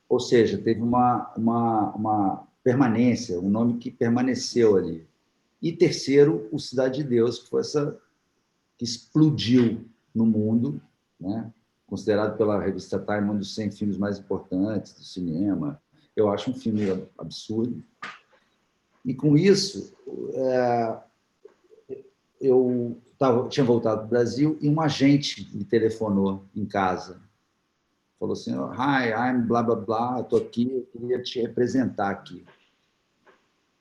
ou seja, teve uma permanência, um nome que permaneceu ali. E terceiro, o Cidade de Deus, que foi essa que explodiu no mundo, né? Considerado pela revista Time um dos 100 filmes mais importantes do cinema. Eu acho um filme absurdo. E com isso, eu tinha voltado para o Brasil e um agente me telefonou em casa. Falou assim, hi, I'm blá, blá, blá, estou aqui, eu queria te representar aqui.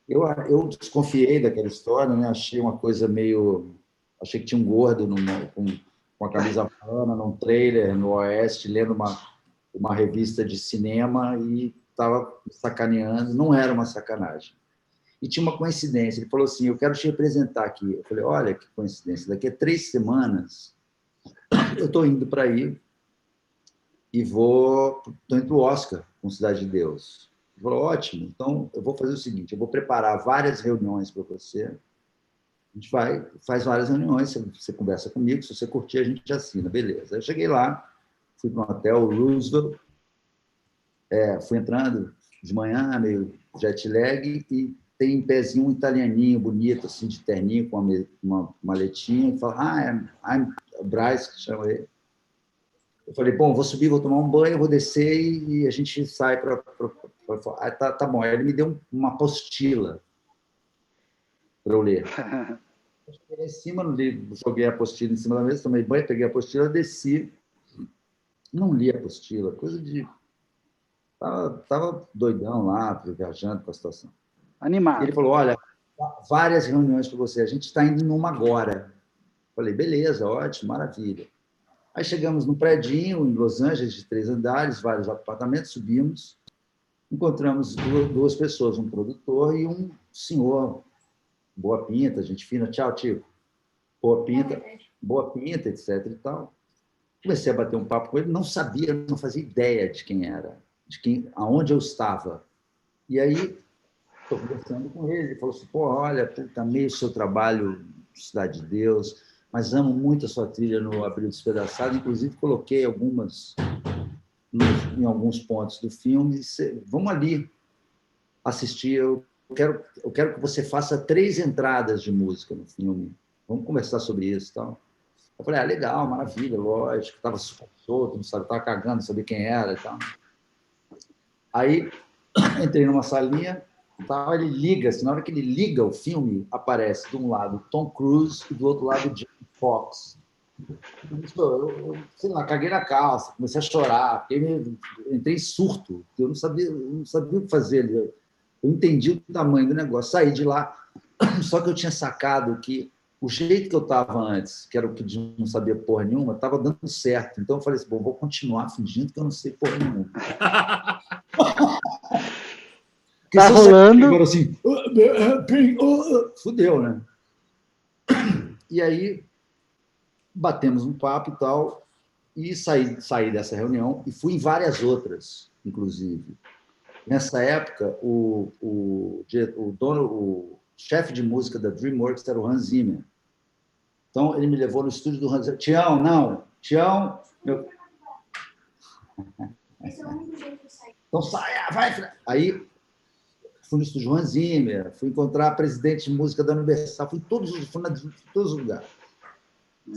Eu desconfiei daquela história, né? Achei uma coisa meio... Achei que tinha um gordo com a camisa havana, num trailer no Oeste, lendo uma revista de cinema e estava sacaneando. Não era uma sacanagem. E tinha uma coincidência. Ele falou assim, eu quero te representar aqui. Eu falei, olha que coincidência, daqui a 3 semanas eu estou indo para aí e estou indo para o Oscar com Cidade de Deus. Ele falou, ótimo, então eu vou fazer o seguinte, eu vou preparar várias reuniões para você, a gente faz várias reuniões, você conversa comigo, se você curtir, a gente assina, beleza. Eu cheguei lá, fui para um hotel, Roosevelt, fui entrando de manhã, meio jet lag, e tem em pezinho um italianinho bonito, assim, de terninho, com uma maletinha, e fala, I'm Bryce, que chama ele. Eu falei, bom, vou subir, vou tomar um banho, vou descer e a gente sai para... tá bom. Aí ele me deu uma apostila para eu ler. Eu cheguei lá em cima, joguei a apostila em cima da mesa, tomei banho, peguei a apostila, desci, não li a apostila, coisa de... Tava doidão lá, viajando com a situação. Animado. E ele falou, olha, várias reuniões para você, a gente está indo numa agora. Eu falei, beleza, ótimo, maravilha. Aí chegamos num predinho em Los Angeles, de 3 andares, vários apartamentos, subimos, encontramos duas pessoas, um produtor e um senhor, boa pinta, gente fina, tchau, tio, boa pinta, etc. e tal. Comecei a bater um papo com ele, não sabia, não fazia ideia de quem era, aonde eu estava. E aí, estou conversando com ele, ele falou assim, pô, olha, amei o seu trabalho, Cidade de Deus, mas amo muito a sua trilha no Abril Despedaçado, inclusive coloquei algumas em alguns pontos do filme. Vamos ali assistir. Eu quero que você faça 3 entradas de música no filme. Vamos conversar sobre isso, tal. Eu falei, legal, maravilha, lógico. Estava solto, não sabia, estava cagando, não sabia quem era e tal. Aí entrei numa salinha, tal, ele liga, assim, na hora que ele liga o filme, aparece de um lado Tom Cruise e do outro lado Jamie Foxx. Eu, sei lá, caguei na calça, comecei a chorar, entrei em surto, eu não sabia o que fazer. Eu entendi o tamanho do negócio, saí de lá, só que eu tinha sacado que o jeito que eu estava antes, que era o que não sabia porra nenhuma, estava dando certo. Então eu falei assim, bom, vou continuar fingindo que eu não sei porra nenhuma. Porque tá rolando. Agora assim, fudeu, né? E aí batemos um papo e tal, e saí dessa reunião e fui em várias outras, inclusive. Nessa época, o chefe de música da DreamWorks era o Hans Zimmer. Então, ele me levou no estúdio do Hans Zimmer. Tião, meu... Então, sai, vai. Aí, fui no estúdio Hans Zimmer, fui encontrar a presidente de música da Universal, fui em todos os lugares.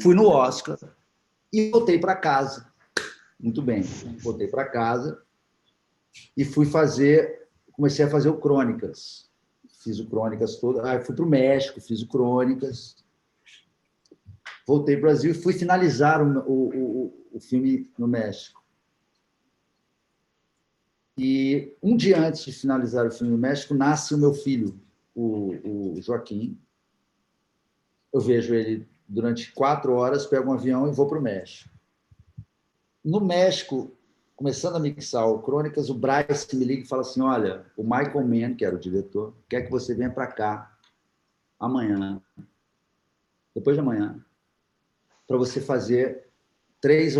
Fui no Oscar e voltei para casa. Muito bem, voltei para casa e comecei a fazer o Crônicas. Fiz o Crônicas todo. Fui para o México, fiz o Crônicas. voltei para o Brasil e fui finalizar o filme no México. E um dia antes de finalizar o filme no México, nasce o meu filho, o Joaquim. Eu vejo ele durante 4 horas, pego um avião e vou para o México. No México, começando a mixar o Crônicas, o Bryce me liga e fala assim, olha, o Michael Mann, que era o diretor, quer que você venha para cá amanhã, depois de amanhã, para você fazer 3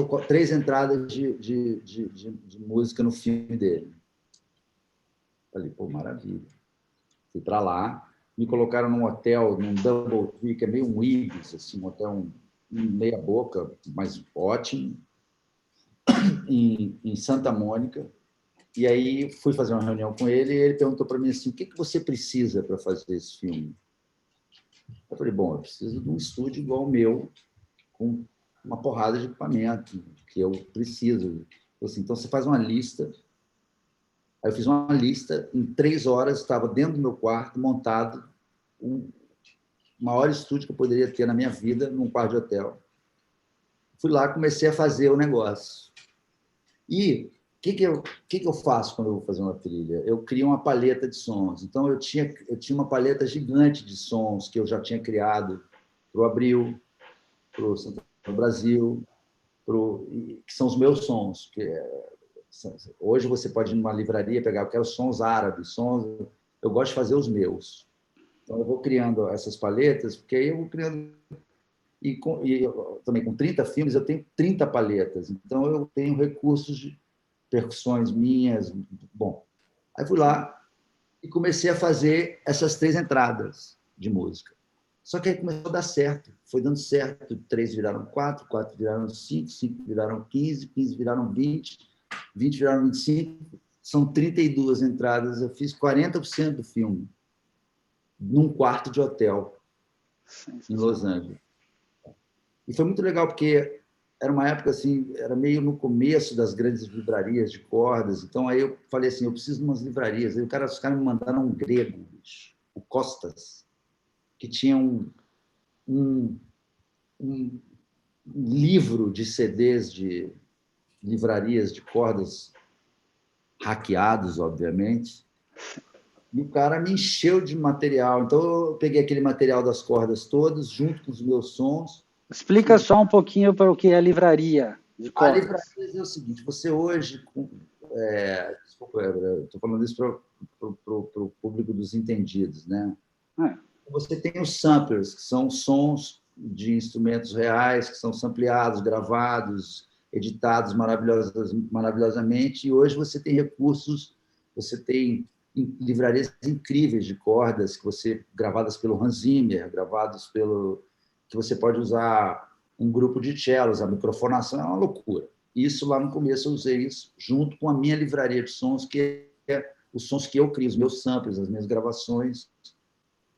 entradas de música no filme dele. Falei, pô, maravilha. Fui para lá, me colocaram num hotel, num Double Tree, que é meio um Ibis, assim, um hotel meia boca, mas ótimo, em Santa Mônica. E aí fui fazer uma reunião com ele e ele perguntou para mim assim, o que você precisa para fazer esse filme? Eu falei, bom, eu preciso de um estúdio igual o meu, com uma porrada de equipamento que eu preciso. Assim, então, você faz uma lista. Aí eu fiz uma lista, em 3 horas, estava dentro do meu quarto, montado, o maior estúdio que eu poderia ter na minha vida, num quarto de hotel. Fui lá, comecei a fazer o negócio. E o que eu faço quando eu vou fazer uma trilha? Eu crio uma paleta de sons. Então, eu tinha uma paleta gigante de sons que eu já tinha criado para o Abril, para o Brasil, que são os meus sons. Hoje você pode ir numa livraria pegar, eu quero sons árabes, eu gosto de fazer os meus. Então, eu vou criando essas paletas, porque aí eu vou criando... também com 30 filmes, eu tenho 30 paletas. Então, eu tenho recursos de percussões minhas. Bom, aí fui lá e comecei a fazer essas 3 entradas de música. Só que aí começou a dar certo. Foi dando certo. 3 viraram 4, 4 viraram 5, 5 viraram 15, 15 viraram 20, 20 viraram 25. São 32 entradas. Eu fiz 40% do filme num quarto de hotel em Los Angeles. E foi muito legal, porque era uma época assim, era meio no começo das grandes livrarias de cordas. Então, aí eu falei assim, eu preciso de umas livrarias. Aí os caras me mandaram um grego, o Costas, que tinha um livro de CDs de livrarias de cordas hackeados, obviamente. E o cara me encheu de material. Então, eu peguei aquele material das cordas todas, junto com os meus sons. Explica só um pouquinho para o que é livraria de A cordas. livraria é o seguinte, você hoje... desculpa, estou falando isso para o público dos entendidos, né? Você tem os samplers, que são sons de instrumentos reais, que são sampleados, gravados, editados maravilhosamente, e hoje você tem recursos, você tem livrarias incríveis de cordas gravadas pelo Hans Zimmer, que você pode usar um grupo de cellos, a microfonação é uma loucura. Isso lá no começo eu usei isso junto com a minha livraria de sons, que é os sons que eu crio, os meus samples, as minhas gravações,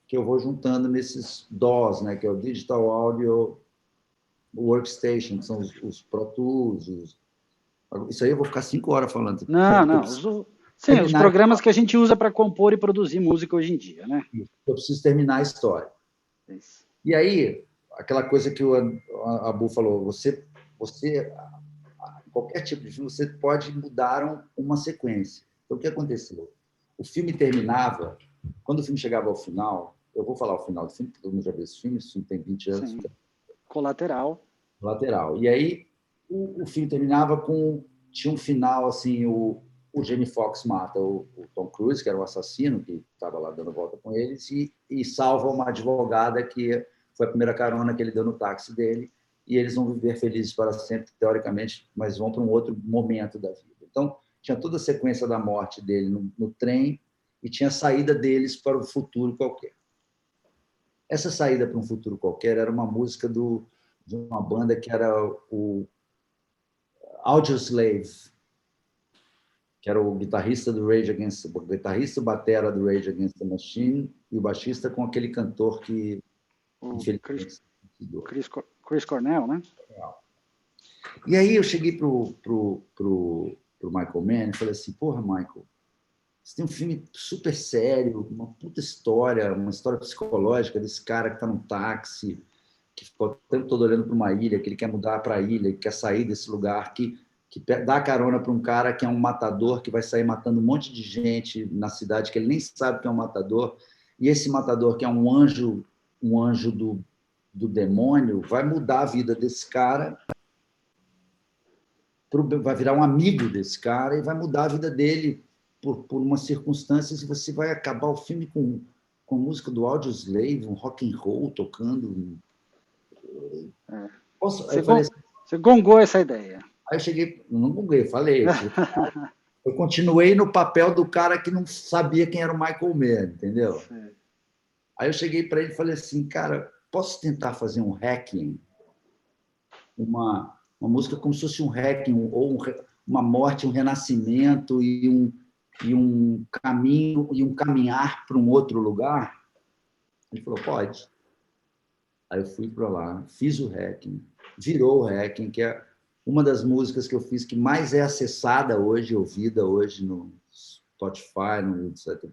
que eu vou juntando nesses DAWs, né, que é o Digital Audio Workstation, que são os Pro Tools. Isso aí eu vou ficar 5 horas falando. Não. Sim, os programas que a gente usa para compor e produzir música hoje em dia, né? Eu preciso terminar a história. Isso. E aí, aquela coisa que o Abu falou, qualquer tipo de filme, você pode mudar uma sequência. Então, o que aconteceu? O filme terminava, quando o filme chegava ao final, eu vou falar o final do filme, porque todo mundo já viu esse filme tem 20 anos. Sim. Colateral. E aí, o filme terminava tinha um final, assim, o Jamie Foxx mata o Tom Cruise, que era o assassino, que estava lá dando volta com eles, e salva uma advogada que foi a primeira carona que ele deu no táxi dele, e eles vão viver felizes para sempre, teoricamente, mas vão para um outro momento da vida. Então, tinha toda a sequência da morte dele no trem e tinha a saída deles para o futuro qualquer. Essa saída para um futuro qualquer era uma música de uma banda que era o Audioslave, que era o guitarrista do Rage Against, o guitarrista e batera do Rage Against the Machine, e o baixista com aquele cantor que Chris Cornell, né? E aí eu cheguei pro Michael Mann e falei assim, porra, Michael, você tem um filme super sério, uma puta história, uma história psicológica desse cara que está no táxi, que ficou o tempo todo olhando para uma ilha, que ele quer mudar para a ilha, que quer sair desse lugar, que dá carona para um cara que é um matador, que vai sair matando um monte de gente na cidade, que ele nem sabe que é um matador, e esse matador, que é um anjo do demônio, vai mudar a vida desse cara, vai virar um amigo desse cara e vai mudar a vida dele por umas circunstâncias, e você vai acabar o filme com música do Audioslave, um rock and roll tocando. Você, você gongou essa ideia. Aí eu cheguei, não gonguei, falei. Eu continuei no papel do cara que não sabia quem era o Michael Mann, entendeu? Sim. Aí eu cheguei para ele e falei assim, cara, posso tentar fazer um hacking? Uma música como se fosse um hacking, ou uma morte, um renascimento e um caminho, e um caminhar para um outro lugar? Ele falou, pode. Aí eu fui para lá, fiz o hacking, virou o hacking, que é uma das músicas que eu fiz que mais é acessada hoje, ouvida hoje no Spotify, no etc.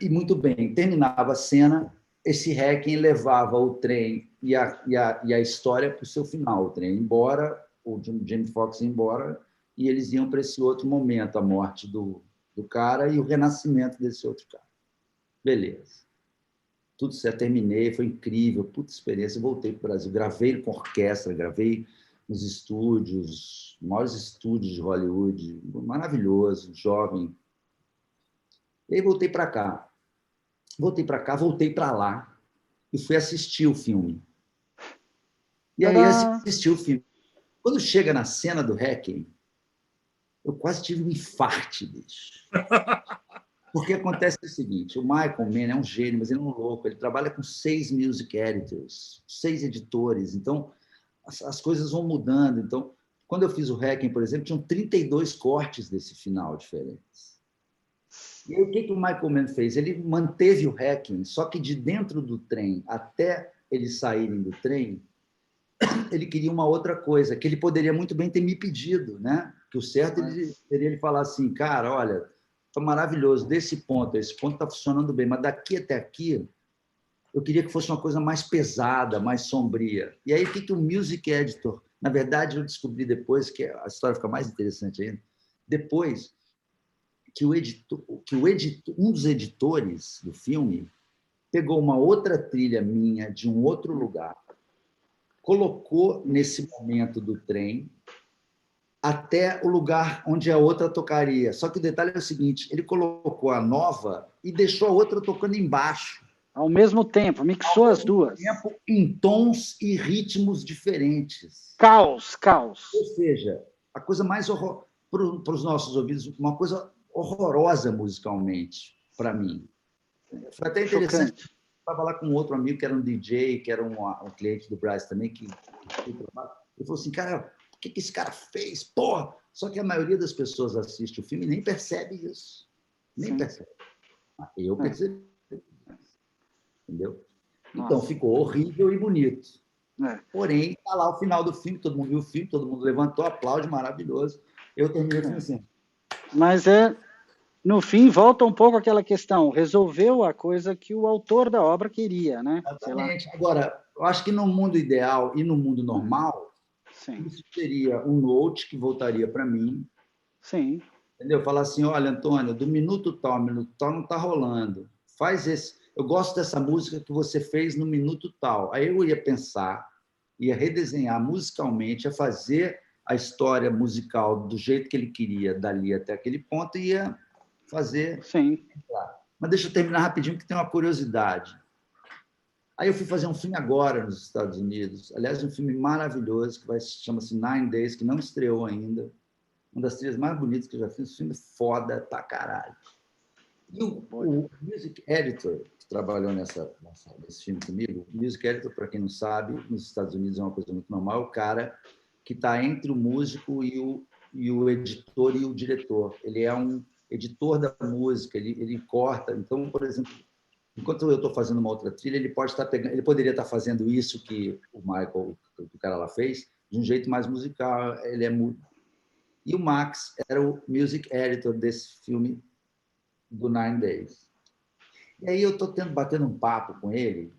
E muito bem, terminava a cena, esse hacking levava o trem e a história para o seu final. O trem ia embora, o Jamie Foxx ia embora, e eles iam para esse outro momento, a morte do cara e o renascimento desse outro cara. Beleza. Tudo certo, terminei, foi incrível, puta experiência. Voltei para o Brasil, gravei com orquestra, gravei nos estúdios, maiores estúdios de Hollywood, maravilhoso, jovem. E aí voltei para cá. Voltei para lá e fui assistir o filme. E aí assisti o filme. Quando chega na cena do hacking, eu quase tive um infarte, bicho. Porque acontece o seguinte, o Michael Mann é um gênio, mas ele é um louco. Ele trabalha com 6 music editors, 6 editores. Então, as coisas vão mudando. Então, quando eu fiz o hacking, por exemplo, tinham 32 cortes desse final diferentes. E aí, o que o Michael Mann fez? Ele manteve o hacking, só que de dentro do trem, até eles saírem do trem, ele queria uma outra coisa, que ele poderia muito bem ter me pedido, né? Que o certo seria ele falar assim, cara, olha, tá maravilhoso, esse ponto está funcionando bem, mas daqui até aqui, eu queria que fosse uma coisa mais pesada, mais sombria. E aí, o que o Music Editor... Na verdade, eu descobri depois, que a história fica mais interessante ainda, depois que um dos editores do filme pegou uma outra trilha minha de um outro lugar, colocou nesse momento do trem até o lugar onde a outra tocaria. Só que o detalhe é o seguinte, ele colocou a nova e deixou a outra tocando embaixo. Ao mesmo tempo, mixou as duas. Tempo, em tons e ritmos diferentes. Caos. Ou seja, a coisa mais para os nossos ouvidos, uma coisa horrorosa musicalmente, para mim. Foi até interessante. Eu estava lá com outro amigo que era um DJ, que era um cliente do Braz também, que ele falou assim, cara, o que esse cara fez? Porra! Só que a maioria das pessoas assiste o filme e nem percebe isso. Nem percebe. Eu percebi. Entendeu? Então, ficou horrível e bonito. Porém, está lá o final do filme, todo mundo viu o filme, todo mundo levantou, aplaude, maravilhoso. Eu terminei o filme assim. Mas no fim, volta um pouco aquela questão, resolveu a coisa que o autor da obra queria, né? Exatamente. Agora, eu acho que no mundo ideal e no mundo normal, isso seria um note que voltaria para mim. Sim. Entendeu? Falar assim, olha, Antônio, do minuto tal não está rolando. Faz esse... Eu gosto dessa música que você fez no minuto tal. Aí eu ia pensar, ia redesenhar musicalmente, ia fazer a história musical do jeito que ele queria, dali até aquele ponto, e ia fazer... Sim. Mas deixa eu terminar rapidinho, que tem uma curiosidade. Aí eu fui fazer um filme agora nos Estados Unidos. Aliás, um filme maravilhoso, que chama-se 9 Days, que não estreou ainda. Uma das trilhas mais bonitas que eu já fiz. Um filme foda pra caralho. E o Music Editor, que trabalhou nesse filme comigo, o Music Editor, para quem não sabe, nos Estados Unidos é uma coisa muito normal, é o cara que está entre o músico e o editor e o diretor. Ele é um editor da música, ele corta. Então, por exemplo, enquanto eu estou fazendo uma outra trilha, ele poderia estar fazendo isso que o Michael, o cara lá fez, de um jeito mais musical. Ele é mudo. E o Max era o Music Editor desse filme do 9 Days. E aí eu estou batendo um papo com ele,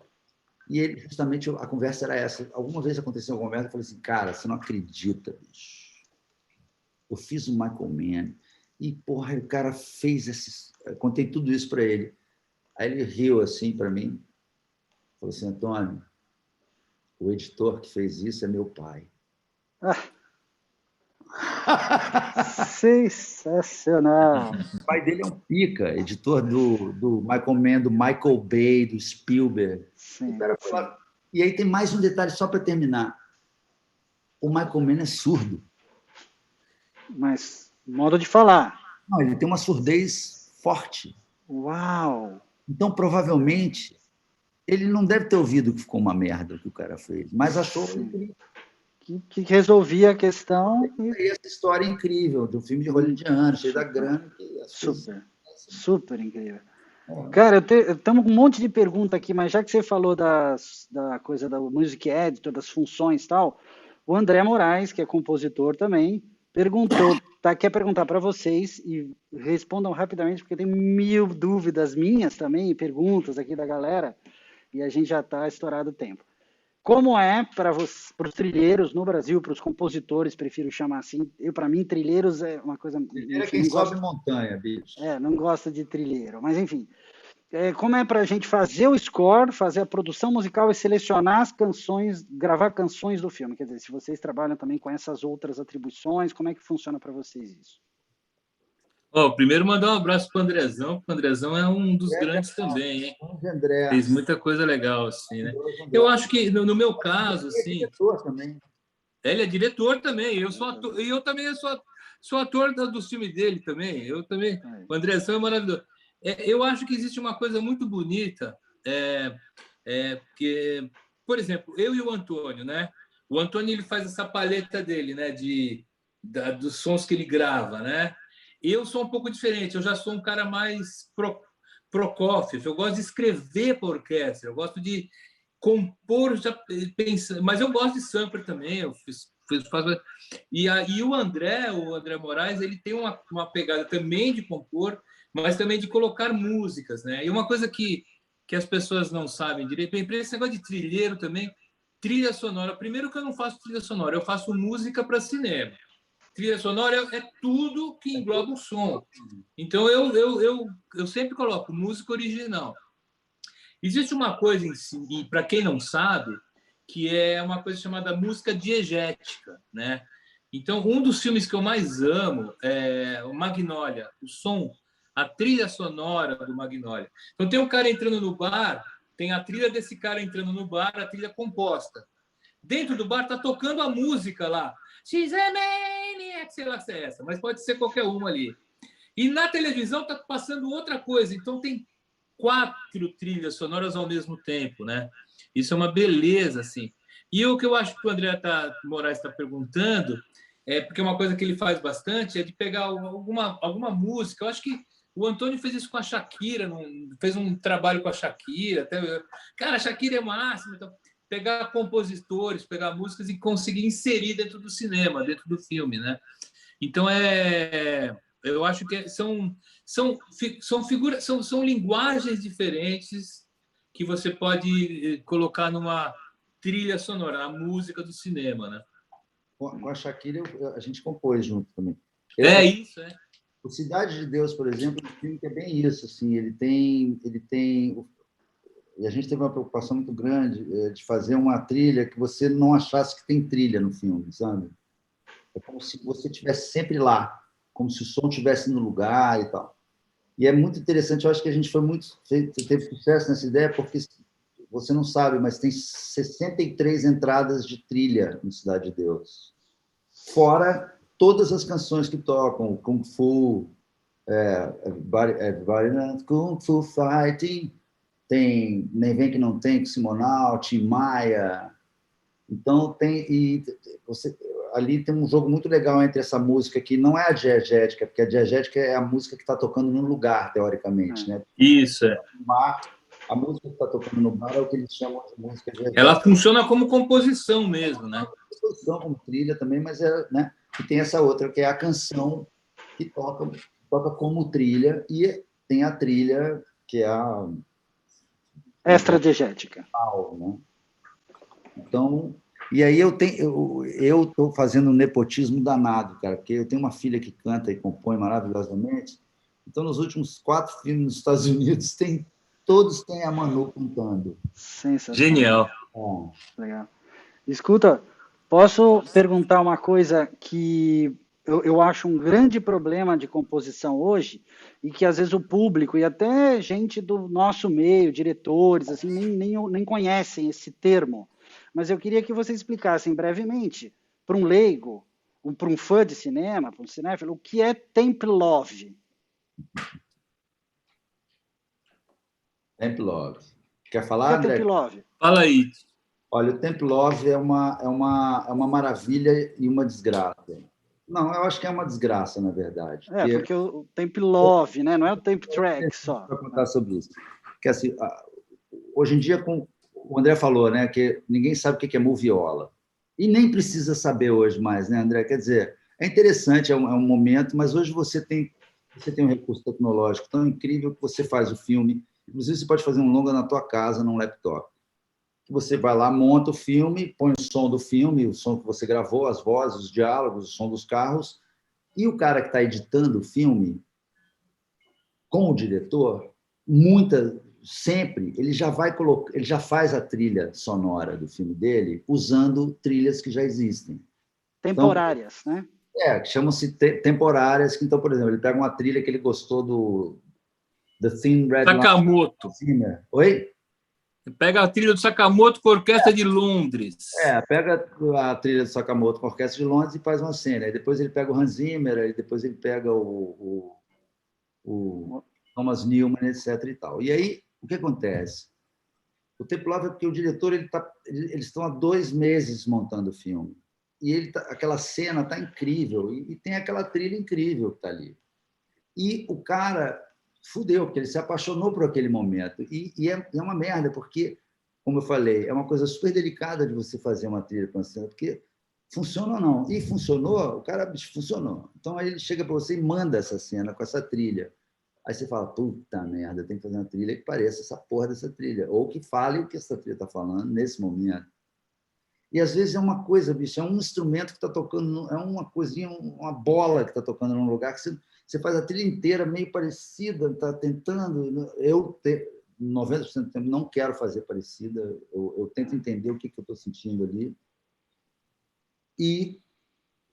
E ele, justamente, a conversa era essa. Alguma vez aconteceu uma conversa, eu falei assim, cara, você não acredita, bicho. Eu fiz o Michael Mann e, porra, o cara fez esses... Eu contei tudo isso para ele. Aí ele riu assim para mim, falou assim, Antônio, o editor que fez isso é meu pai. Sensacional. O pai dele é um pica, editor do Michael Mann, do Michael Bay, do Spielberg. O Sim, cara foi lá. E aí tem mais um detalhe, só para terminar. O Michael Mann é surdo. mas modo de falar. Não, ele tem uma surdez forte. Uau! Então, provavelmente, ele não deve ter ouvido que ficou uma merda o que o cara fez, mas achou incrível. Que resolvia a questão. E essa história incrível do filme de hollywoodiano, cheio da grana. Super incrível. Cara, estamos com um monte de pergunta aqui, mas já que você falou da coisa da Music Editor, das funções e tal, o André Moraes, que é compositor também, quer perguntar para vocês e respondam rapidamente, porque tem 1000 dúvidas minhas também, e perguntas aqui da galera, e a gente já está estourado o tempo. Como é para os trilheiros no Brasil, para os compositores, prefiro chamar assim. Para mim, trilheiros é uma coisa. Trilheiro é quem sobe montanha, bicho. Não gosta de trilheiro, mas enfim. Como é para a gente fazer o score, fazer a produção musical e selecionar as canções, gravar canções do filme? Quer dizer, se vocês trabalham também com essas outras atribuições, como é que funciona para vocês isso? Primeiro mandar um abraço para o Andrezão, porque o Andrezão é um dos grandes também, hein? André. Fez muita coisa legal, assim, né? Eu acho que, no meu caso, assim... Ele é diretor também. Ele é diretor também, eu sou ator, e eu também sou ator dos filmes dele também, eu também. O Andrezão é maravilhoso. Eu acho que existe uma coisa muito bonita, porque, por exemplo, eu e o Antônio, né? O Antônio ele faz essa paleta dele, né? Dos sons que ele grava, né? Eu sou um pouco diferente, eu já sou um cara mais Prokofiev, eu gosto de escrever para orquestra, eu gosto de compor, já pensando, mas eu gosto de sampler também, e o André Moraes, ele tem uma pegada também de compor, mas também de colocar músicas, né? E uma coisa que as pessoas não sabem direito, esse negócio de trilheiro também, trilha sonora. Primeiro que eu não faço trilha sonora, eu faço música para cinema. Trilha sonora é tudo que engloba o som. Então, eu sempre coloco música original. Existe uma coisa, para quem não sabe, que é uma coisa chamada música diegética, né? Então, um dos filmes que eu mais amo é o Magnolia, o som, a trilha sonora do Magnolia. Então, tem um cara entrando no bar, tem a trilha desse cara entrando no bar, a trilha composta. Dentro do bar está tocando a música lá. She's a maniac, sei lá se é essa, mas pode ser qualquer uma ali. E na televisão está passando outra coisa. Então, tem 4 trilhas sonoras ao mesmo tempo, né? Isso é uma beleza, assim. E o que eu acho que o André Moraes está perguntando porque uma coisa que ele faz bastante é de pegar alguma música. Eu acho que o Antônio fez isso com a Shakira, fez um trabalho com a Shakira. Cara, a Shakira é máxima. Então, pegar compositores, pegar músicas e conseguir inserir dentro do cinema, dentro do filme, né? Então, eu acho que são figuras, são linguagens diferentes que você pode colocar numa trilha sonora, na música do cinema, né? Com a Shakira, a gente compôs junto também. Isso. O Cidade de Deus, por exemplo, é um filme que é bem isso. Assim, ele tem... E a gente teve uma preocupação muito grande de fazer uma trilha que você não achasse que tem trilha no filme, sabe? É como se você estivesse sempre lá, como se o som estivesse no lugar e tal. E é muito interessante, eu acho que a gente teve sucesso nessa ideia, porque você não sabe, mas tem 63 entradas de trilha no Cidade de Deus. Fora todas as canções que tocam, Kung Fu, Everybody Kung Fu Fighting, tem Nem Vem Que Não Tem, com Simonal, Tim Maia. Então, ali tem um jogo muito legal entre essa música que não é a diegética, porque a diegética é a música que está tocando no lugar, teoricamente. Né? Isso, A música que está tocando no bar é o que eles chamam de música diegética. Ela funciona como composição mesmo, né? Composição, como trilha também, mas né? E tem essa outra, que é a canção que toca como trilha, e tem a trilha, que é extradiegética. Né? Então, e aí eu estou fazendo um nepotismo danado, cara, porque eu tenho uma filha que canta e compõe maravilhosamente. Então, nos últimos 4 filmes nos Estados Unidos, todos têm a Manu cantando. Sensacional. Genial. Legal. Escuta, posso perguntar uma coisa que eu acho um grande problema de composição hoje e que às vezes o público e até gente do nosso meio, diretores, assim, nem conhecem esse termo. Mas eu queria que vocês explicassem brevemente para um leigo, para um fã de cinema, para um cinéfilo, o que é templove. Templove. Quer falar, O que é André? templove? Fala aí. Olha, o Templove é uma maravilha e uma desgraça. Não, eu acho que é uma desgraça, na verdade. Porque o templove, né? Não é o temp track só. Para contar sobre isso. Porque, assim, hoje em dia, o André falou, né, que ninguém sabe o que é moviola. E nem precisa saber hoje mais, né, André? Quer dizer, é interessante, é um momento, mas hoje você tem um recurso tecnológico tão incrível que você faz o filme. Inclusive, você pode fazer um longa na tua casa, num laptop. Você vai lá, monta o filme, põe o som do filme, o som que você gravou, as vozes, os diálogos, o som dos carros, e o cara que está editando o filme, com o diretor, sempre, ele já faz a trilha sonora do filme dele usando trilhas que já existem. Temporárias, então, né? Que chamam-se temporárias. Então, por exemplo, ele pega uma trilha que ele gostou do The Thin Red Line. Sakamoto. Oi? Pega a trilha do Sakamoto com a Orquestra de Londres. Pega a trilha do Sakamoto com a Orquestra de Londres e faz uma cena. Aí depois ele pega o Hans Zimmer, aí depois ele pega o Thomas Newman, etc. E tal. E aí, o que acontece? O Templove é porque o diretor eles estão há 2 meses montando o filme. E aquela cena está incrível. E tem aquela trilha incrível que está ali. E o cara fudeu, porque ele se apaixonou por aquele momento. E é uma merda, porque, como eu falei, é uma coisa super delicada de você fazer uma trilha com a cena, porque funciona ou não? E funcionou, o cara funcionou. Então, aí ele chega para você e manda essa cena com essa trilha. Aí você fala, puta merda, tem que fazer uma trilha que pareça essa porra dessa trilha. Ou que fale o que essa trilha está falando nesse momento. E, às vezes, é uma coisa, bicho, é um instrumento que está tocando, é uma coisinha, uma bola que está tocando num lugar que você faz a trilha inteira meio parecida, está tentando... 90% do tempo, não quero fazer parecida. Eu tento entender o que eu estou sentindo ali. E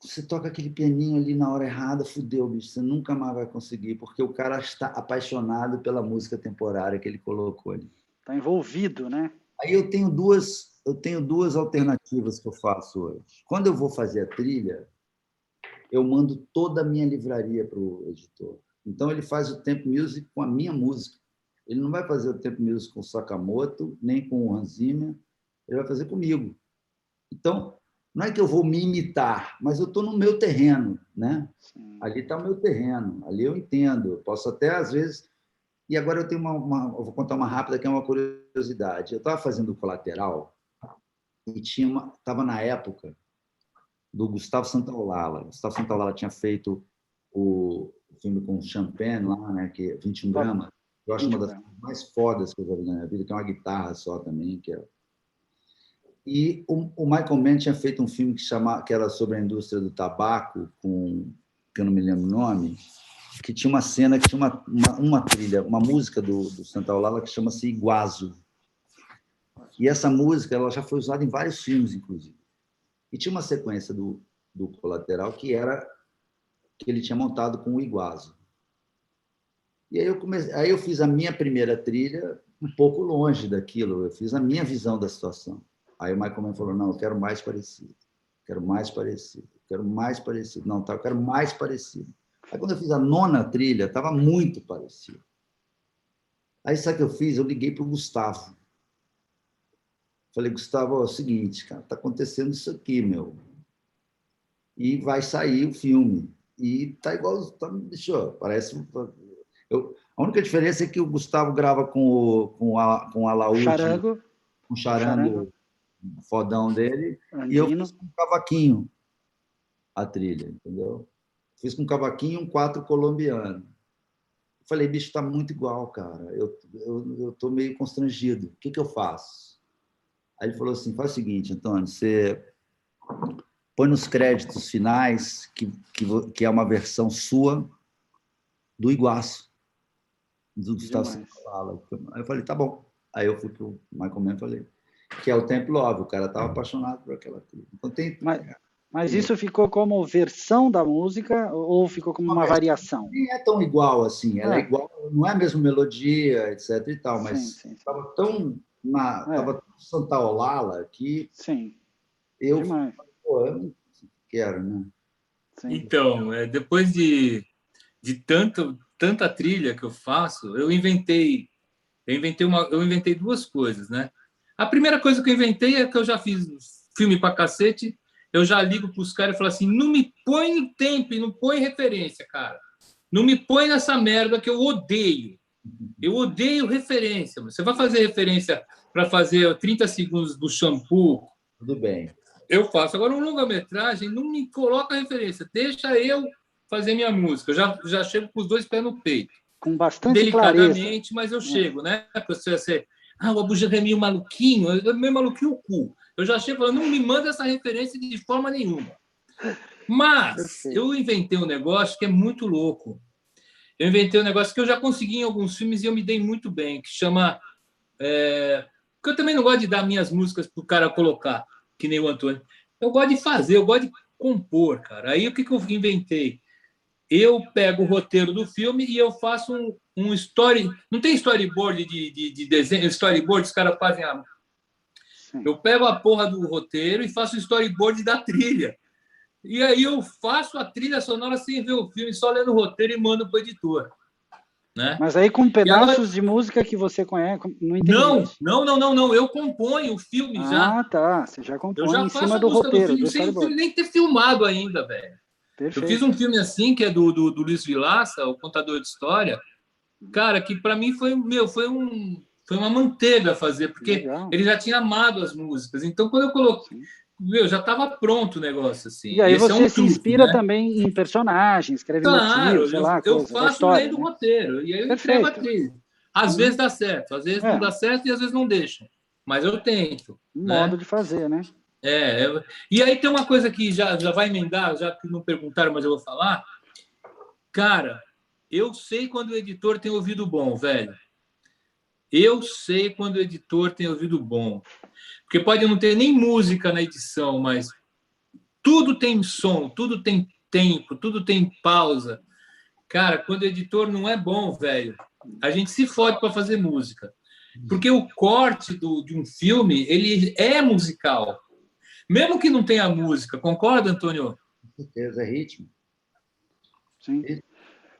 você toca aquele pianinho ali na hora errada, fudeu, bicho, você nunca mais vai conseguir, porque o cara está apaixonado pela música temporária que ele colocou ali. Está envolvido, né? Aí eu tenho duas alternativas que eu faço hoje. Quando eu vou fazer a trilha, eu mando toda a minha livraria para o editor. Então, ele faz o temp music com a minha música. Ele não vai fazer o temp music com o Sakamoto, nem com o Hans Zimmer, ele vai fazer comigo. Então, não é que eu vou me imitar, mas eu estou no meu terreno, né? Ali está o meu terreno, ali eu entendo. Eu posso até, às vezes... E agora eu tenho eu vou contar uma rápida, que é uma curiosidade. Eu estava fazendo o Colateral e estava na época do Gustavo Santaolalla. O Gustavo Santaolalla tinha feito o filme com Champagne lá, né? Que é 21 gramas. Eu acho uma das mais fodas que eu já vi na minha vida, que é uma guitarra só também, que é... E o Michael Mann tinha feito um filme que era sobre a indústria do tabaco, que eu não me lembro o nome, que tinha uma cena que tinha uma trilha, uma música do Santaolalla que chama-se Iguazu. E essa música ela já foi usada em vários filmes, inclusive. E tinha uma sequência do Colateral que ele tinha montado com o Iguazu. E aí eu fiz a minha primeira trilha um pouco longe daquilo, eu fiz a minha visão da situação. Aí o Michael Mann falou, não, eu quero mais parecido, quero mais parecido, quero mais parecido. Não, tá, eu quero mais parecido. Aí, quando eu fiz a 9ª trilha, estava muito parecido. Aí, sabe o que eu fiz? Eu liguei para o Gustavo. Falei, Gustavo, é o seguinte, cara, está acontecendo isso aqui, meu. E vai sair o filme. E tá igual... Bicho, parece... A única diferença é que o Gustavo grava com o Alaúde, Charango. um charango fodão dele, Andino. E eu fiz com cavaquinho a trilha, entendeu? Fiz com cavaquinho um 4 colombiano. falei, bicho, tá muito igual, cara. Eu tô meio constrangido. O que que eu faço? Aí ele falou assim, faz o seguinte, Antônio, você põe nos créditos finais que é uma versão sua do Iguaço, do Gustavo Santaolalla. Aí eu falei, tá bom. Aí eu fui pro Michael Mann e falei, que é o Tempo Love, o cara estava apaixonado por aquela trilha. Então Mas isso ficou como versão da música ou ficou como uma variação? Nem é tão igual assim, ela é igual, não é a mesma melodia, etc e tal, mas estava tão tava tão Santaolalla que eu demais. Pô, eu não quero, né? Então, depois de tanta trilha que eu faço, eu inventei duas coisas, né? A primeira coisa que eu inventei é que eu já fiz filme pra cacete, eu já ligo pros caras e falo assim, não me põe em tempo, não põe referência, cara. Não me põe nessa merda que eu odeio. Eu odeio referência. Você vai fazer referência para fazer 30 segundos do shampoo? Tudo bem. Eu faço. Agora, um longa-metragem, não me coloca referência. Deixa eu fazer minha música. Eu já chego com os dois pés no peito. Com bastante delicadamente, clareza. Mas eu chego, né? Você vai ser, o Abu Janra é meio maluquinho, é meio maluquinho o cu. Eu já chego falando, não me manda essa referência de forma nenhuma. Mas eu inventei um negócio que é muito louco. Eu inventei um negócio que eu já consegui em alguns filmes e eu me dei muito bem, que chama... Porque eu também não gosto de dar minhas músicas para o cara colocar, que nem o Antônio. Eu gosto de fazer, eu gosto de compor, cara. Aí o que eu inventei? Eu pego o roteiro do filme e eu faço um story... Não tem storyboard de desenho, storyboard, os caras fazem a... Eu pego a porra do roteiro e faço o storyboard da trilha. E aí eu faço a trilha sonora sem ver o filme, só lendo o roteiro e mando para o editor. Né? Mas aí com pedaços de música que você conhece, não entendi. Não. Eu componho o filme já. Ah, tá. Você já compõe eu já em faço cima a do música roteiro, do filme, sem o filme nem ter filmado ainda, velho. Perfeito. Eu fiz um filme assim, que é do Luiz Vilaça, o contador de história. Cara, que para mim foi uma manteiga fazer, porque legal. Ele já tinha amado as músicas. Então, quando eu coloquei... já estava pronto o negócio, assim. E aí você se inspira né? também em personagens, escreve motivos, sei lá, eu coisa faço da história, lendo o né? roteiro. E aí eu entrego a trilha. Às vezes dá certo, às vezes não dá certo e às vezes não deixa. Mas eu tento. Modo de fazer, né? E aí tem uma coisa que já vai emendar, já que não perguntaram, mas eu vou falar. Cara, eu sei quando o editor tem ouvido bom, velho. Eu sei quando o editor tem ouvido bom. Porque pode não ter nem música na edição, mas tudo tem som, tudo tem tempo, tudo tem pausa. Cara, quando o editor não é bom, velho, a gente se fode para fazer música. Porque o corte de um filme, ele é musical. Mesmo que não tenha música. Concorda, Antônio? Com certeza, é ritmo. Sim.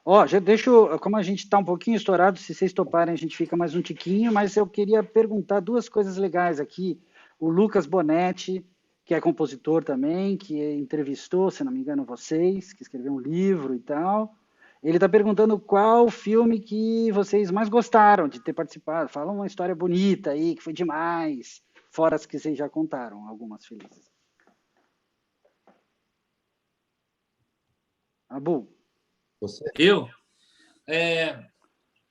Ó, já deixo, como a gente está um pouquinho estourado, se vocês toparem, a gente fica mais um tiquinho, mas eu queria perguntar duas coisas legais aqui. O Lucas Bonetti, que é compositor também, que entrevistou, se não me engano, vocês, que escreveu um livro e tal. Ele está perguntando qual filme que vocês mais gostaram de ter participado. Fala uma história bonita aí, que foi demais, fora as que vocês já contaram, algumas felizes. Abu. Você? Eu?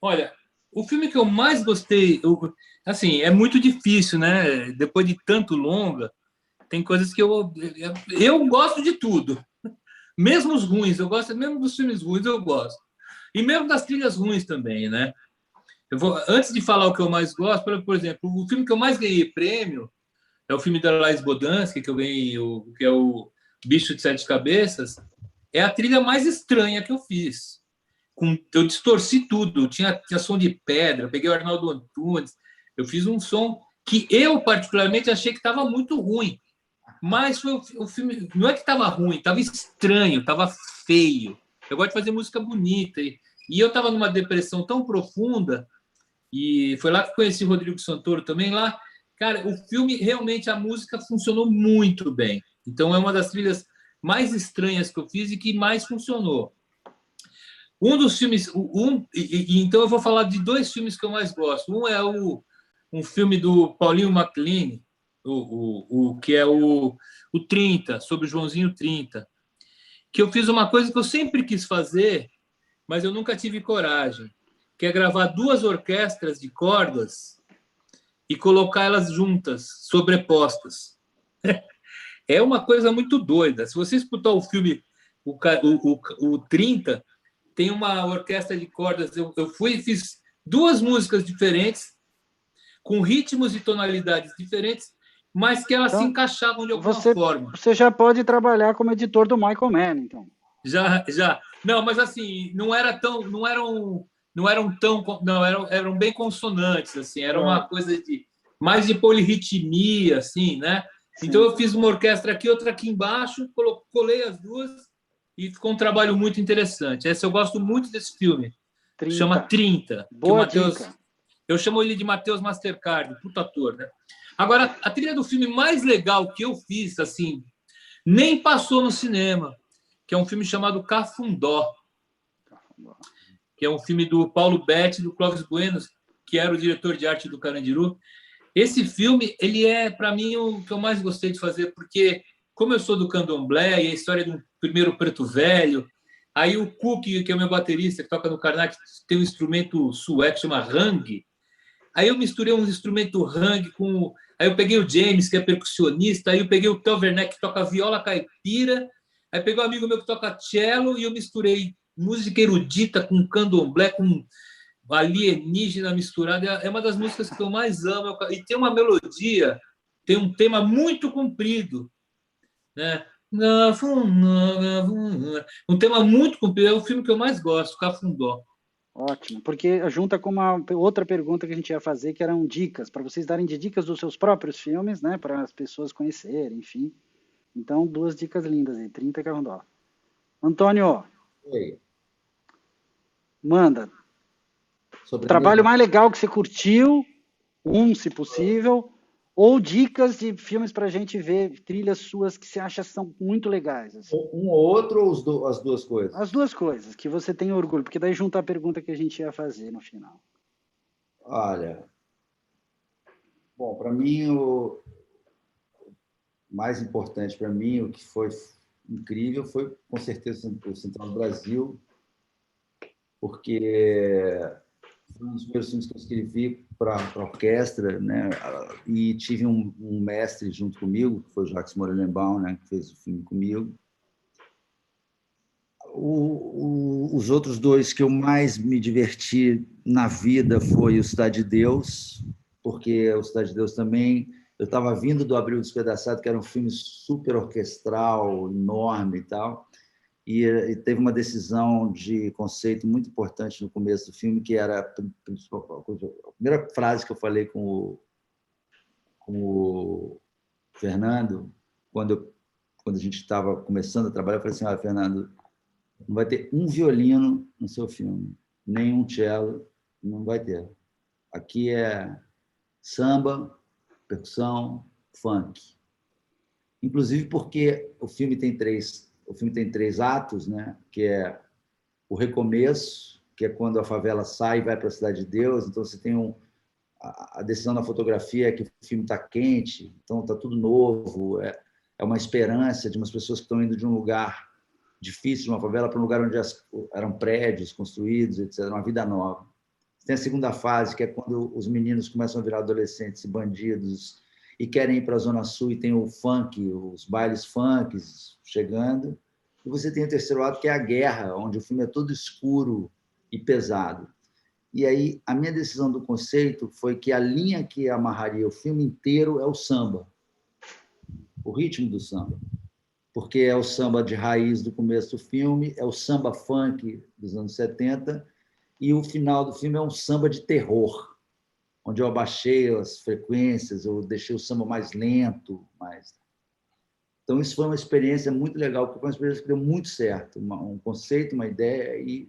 Olha, o filme que eu mais gostei... assim, é muito difícil, né? Depois de tanto longa, tem coisas que eu gosto de tudo. Mesmo os ruins, eu gosto, mesmo dos filmes ruins, eu gosto. E mesmo das trilhas ruins também, né? Antes de falar o que eu mais gosto, por exemplo, o filme que eu mais ganhei prêmio é o filme da Laís Bodansky, que eu ganhei, que é o Bicho de Sete Cabeças. É a trilha mais estranha que eu fiz. Eu distorci tudo, tinha som de pedra, peguei o Arnaldo Antunes, eu fiz um som que eu, particularmente, achei que estava muito ruim. Mas foi o filme... Não é que estava ruim, estava estranho, estava feio. Eu gosto de fazer música bonita. E eu estava numa depressão tão profunda, e foi lá que conheci o Rodrigo Santoro também. Lá, cara, o filme, realmente, a música funcionou muito bem. Então, é uma das trilhas mais estranhas que eu fiz e que mais funcionou. Um dos filmes... então, eu vou falar de dois filmes que eu mais gosto. Um é um filme do Paulinho MacLean, que é o 30, sobre o Joãozinho 30, que eu fiz uma coisa que eu sempre quis fazer, mas eu nunca tive coragem, que é gravar 2 orquestras de cordas e colocar elas juntas, sobrepostas. É uma coisa muito doida. Se você escutar o filme, o 30, tem uma orquestra de cordas. Eu fui e fiz 2 músicas diferentes, com ritmos e tonalidades diferentes, mas que elas se Então, encaixavam de alguma forma. Você já pode trabalhar como editor do Michael Mann, então. Já. Não, mas assim, não eram tão, não, eram bem consonantes, assim, era uma coisa de mais de polirritmia, assim, né? Sim. Então eu fiz uma orquestra aqui, outra aqui embaixo, colei as 2 e ficou um trabalho muito interessante. Eu gosto muito desse filme. 30. Chama 30. Boa dica. Eu chamo ele de Matheus Mastercard, puta ator, né? Agora, a trilha do filme mais legal que eu fiz, assim, nem passou no cinema, que é um filme chamado Cafundó, que é um filme do Paulo Betti e do Clóvis Bueno, que era o diretor de arte do Carandiru. Esse filme, ele é, para mim, o que eu mais gostei de fazer, porque, como eu sou do candomblé, e a história do primeiro preto velho, aí o Cook, que é o meu baterista, que toca no Karnak, tem um instrumento sueco, chama hang. Aí eu misturei um instrumento hang com... Aí eu peguei o James, que é percussionista, aí eu peguei o Tel Werneck, que toca viola caipira, aí peguei um amigo meu que toca cello, e eu misturei música erudita com candomblé, com alienígena misturada. É uma das músicas que eu mais amo. E tem uma melodia, tem um tema muito comprido, né? Um tema muito comprido. É o filme que eu mais gosto, Cafundó. Ótimo, porque junta com uma outra pergunta que a gente ia fazer, que eram dicas, para vocês darem dicas dos seus próprios filmes, né? Para as pessoas conhecerem, enfim. Então, 2 dicas lindas aí, 30 e Cafundó. Antônio, Oi. manda. O trabalho mais legal que você curtiu, se possível, ou dicas de filmes para a gente ver, trilhas suas que você acha são muito legais. Assim. Um ou outro ou as 2 coisas? As 2 coisas, que você tem orgulho, porque daí junta a pergunta que a gente ia fazer no final. Olha, bom, para mim, o mais importante para mim, o que foi incrível, foi, com certeza, o Central do Brasil, porque foi um dos primeiros filmes que eu escrevi para a orquestra, né? E tive um mestre junto comigo, que foi o Jacques Morelenbaum, né? Que fez o filme comigo. Os outros 2 que eu mais me diverti na vida foi o Cidade de Deus, porque o Cidade de Deus também... Eu estava vindo do Abril Despedaçado, que era um filme super orquestral, enorme e tal, e teve uma decisão de conceito muito importante no começo do filme, que era a primeira frase que eu falei com o Fernando, quando a gente estava começando a trabalhar, eu falei assim, Fernando, não vai ter um violino no seu filme, nem um cello, não vai ter. Aqui é samba, percussão, funk. Inclusive porque o filme tem 3 atos, né? Que é o recomeço, que é quando a favela sai e vai para a Cidade de Deus. Então você tem a decisão da fotografia é que o filme está quente, então está tudo novo. É uma esperança de umas pessoas que estão indo de um lugar difícil, de uma favela, para um lugar onde eram prédios construídos, etc. Uma vida nova. Tem a segunda fase, que é quando os meninos começam a virar adolescentes e bandidos e querem ir para a Zona Sul e tem o funk, os bailes funks chegando. E você tem o terceiro ato, que é a guerra, onde o filme é todo escuro e pesado. E aí, a minha decisão do conceito foi que a linha que amarraria o filme inteiro é o samba, o ritmo do samba. Porque é o samba de raiz do começo do filme, é o samba funk dos anos 70, e o final do filme é um samba de terror, onde eu abaixei as frequências, eu deixei o samba mais lento. Então, isso foi uma experiência muito legal, porque foi uma experiência que deu muito certo, um conceito, uma ideia,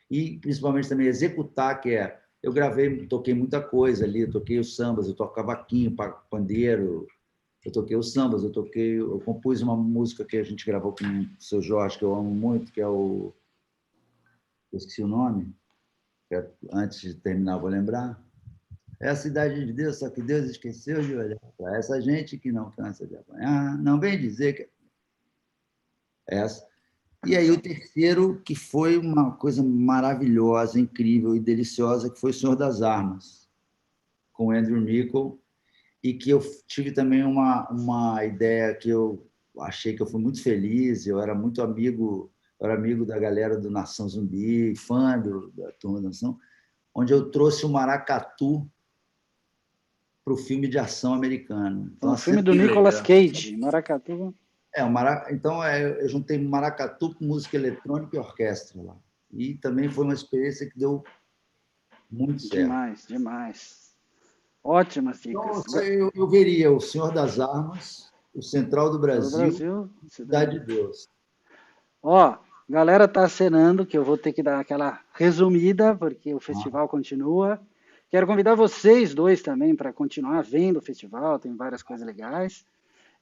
e principalmente também executar, que é... Eu toquei muita coisa ali, eu toquei os sambas, eu toco cavaquinho, pandeiro, eu toquei os sambas, eu compus uma música que a gente gravou com o seu Jorge, que eu amo muito, que é o... Eu esqueci o nome, antes de terminar, vou lembrar. É a cidade de Deus, só que Deus esqueceu de olhar para essa gente que não cansa de apanhar. Não vem dizer que... Essa. E aí o terceiro, que foi uma coisa maravilhosa, incrível e deliciosa, que foi O Senhor das Armas, com Andrew Niccol, e que eu tive também uma ideia que eu achei que eu fui muito feliz, eu era amigo da galera do Nação Zumbi, fã da Turma da Nação, onde eu trouxe o maracatu para o filme de ação americano. Então, o filme do Nicolas Cage, Maracatu. Então, eu juntei maracatu com música eletrônica e orquestra lá. E também foi uma experiência que deu muito certo. Demais, demais. Ótimas dicas. Então, eu veria O Senhor das Armas, O Central do Brasil, Cidade de Deus. Ó, galera tá acenando que eu vou ter que dar aquela resumida, porque o festival continua. Quero convidar vocês dois também para continuar vendo o festival, tem várias coisas legais.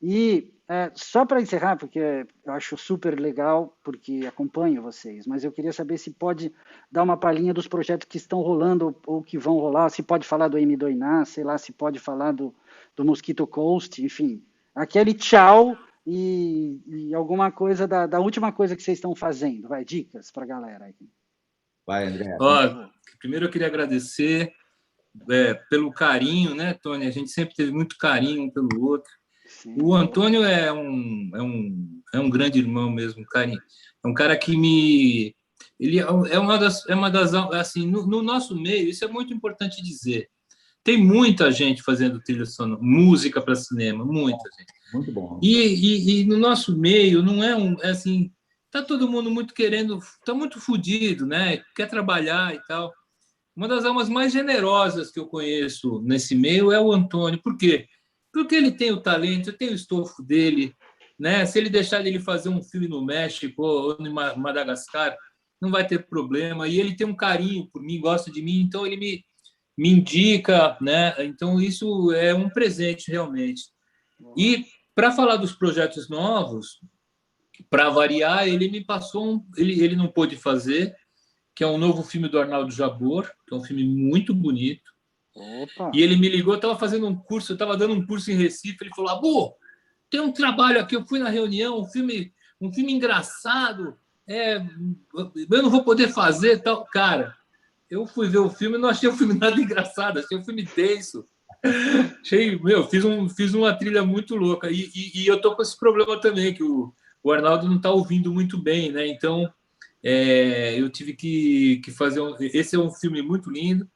E só para encerrar, porque eu acho super legal, porque acompanho vocês, mas eu queria saber se pode dar uma palhinha dos projetos que estão rolando ou que vão rolar, se pode falar do M2NA, sei lá, se pode falar do Mosquito Coast, enfim. Aquele tchau e alguma coisa da última coisa que vocês estão fazendo. Vai, dicas para a galera aí. Vai, André. Primeiro eu queria agradecer pelo carinho, né, Tony? A gente sempre teve muito carinho um pelo outro. Sim. O Antônio é um grande irmão mesmo, carinho. É um cara que ele é uma das assim, no nosso meio, isso é muito importante dizer. Tem muita gente fazendo trilha sonora, música para cinema, muita gente. Muito bom. E no nosso meio não assim, tá todo mundo muito querendo, tá muito fodido, né? Quer trabalhar e tal. Uma das almas mais generosas que eu conheço nesse meio é o Antônio. Por quê? Porque ele tem o talento, tem o estofo dele, né? Se ele deixar ele fazer um filme no México ou em Madagascar, não vai ter problema. E ele tem um carinho por mim, gosta de mim, então ele me indica, né? Então isso é um presente realmente. E para falar dos projetos novos, para variar, ele me passou ele não pôde fazer, que é um novo filme do Arnaldo Jabor, que é um filme muito bonito. Opa. E ele me ligou, eu estava fazendo um curso, eu estava dando um curso em Recife, ele falou: Abu, tem um trabalho aqui, eu fui na reunião, um filme engraçado, eu não vou poder fazer tal. Cara, eu fui ver o filme e não achei o filme nada engraçado, achei o filme denso. Fiz uma trilha muito louca. E eu tô com esse problema também, que o Arnaldo não está ouvindo muito bem, né? Então, eu tive que fazer esse é um filme muito lindo.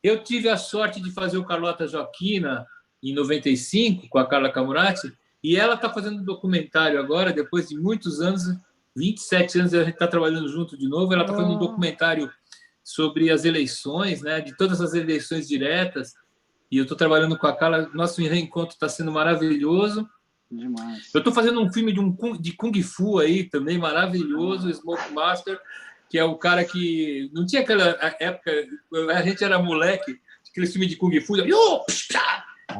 Eu tive a sorte de fazer o Carlota Joaquina em 95 com a Carla Camurati, e ela está fazendo um documentário agora, depois de muitos anos, 27 anos, a gente está trabalhando junto de novo. Ela está fazendo um documentário sobre as eleições, né, de todas as eleições diretas, e eu estou trabalhando com a Carla. Nosso reencontro está sendo maravilhoso. Demais. Eu estou fazendo um filme de Kung Fu aí também, maravilhoso, Smoke Master, que é o cara que... Não tinha aquela época, a gente era moleque, aquele filme de Kung Fu,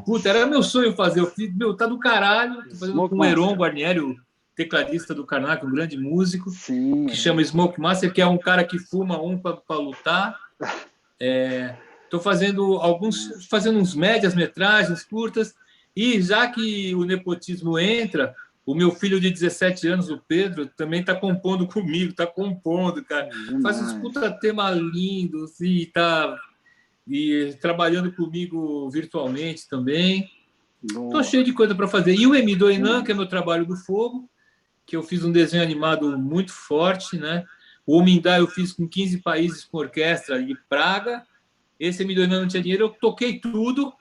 puta, era meu sonho fazer. Eu fiz, tá do caralho. Tô fazendo Smoke com o Heron Guarnieri, o tecladista do Karnak, um grande músico. Sim, que chama Smoke Master, que é um cara que fuma para lutar. Estou fazendo uns médias-metragens curtas, e já que o nepotismo entra, o meu filho de 17 anos, o Pedro, também está compondo comigo, está compondo, cara. Faz uns puta tema lindo, assim, e trabalhando comigo virtualmente também. Estou cheio de coisa para fazer. E o M2NA, que é meu trabalho do fogo, que eu fiz um desenho animado muito forte, né? O Omindá eu fiz com 15 países com orquestra de Praga. Esse M2NA não tinha dinheiro, eu toquei tudo.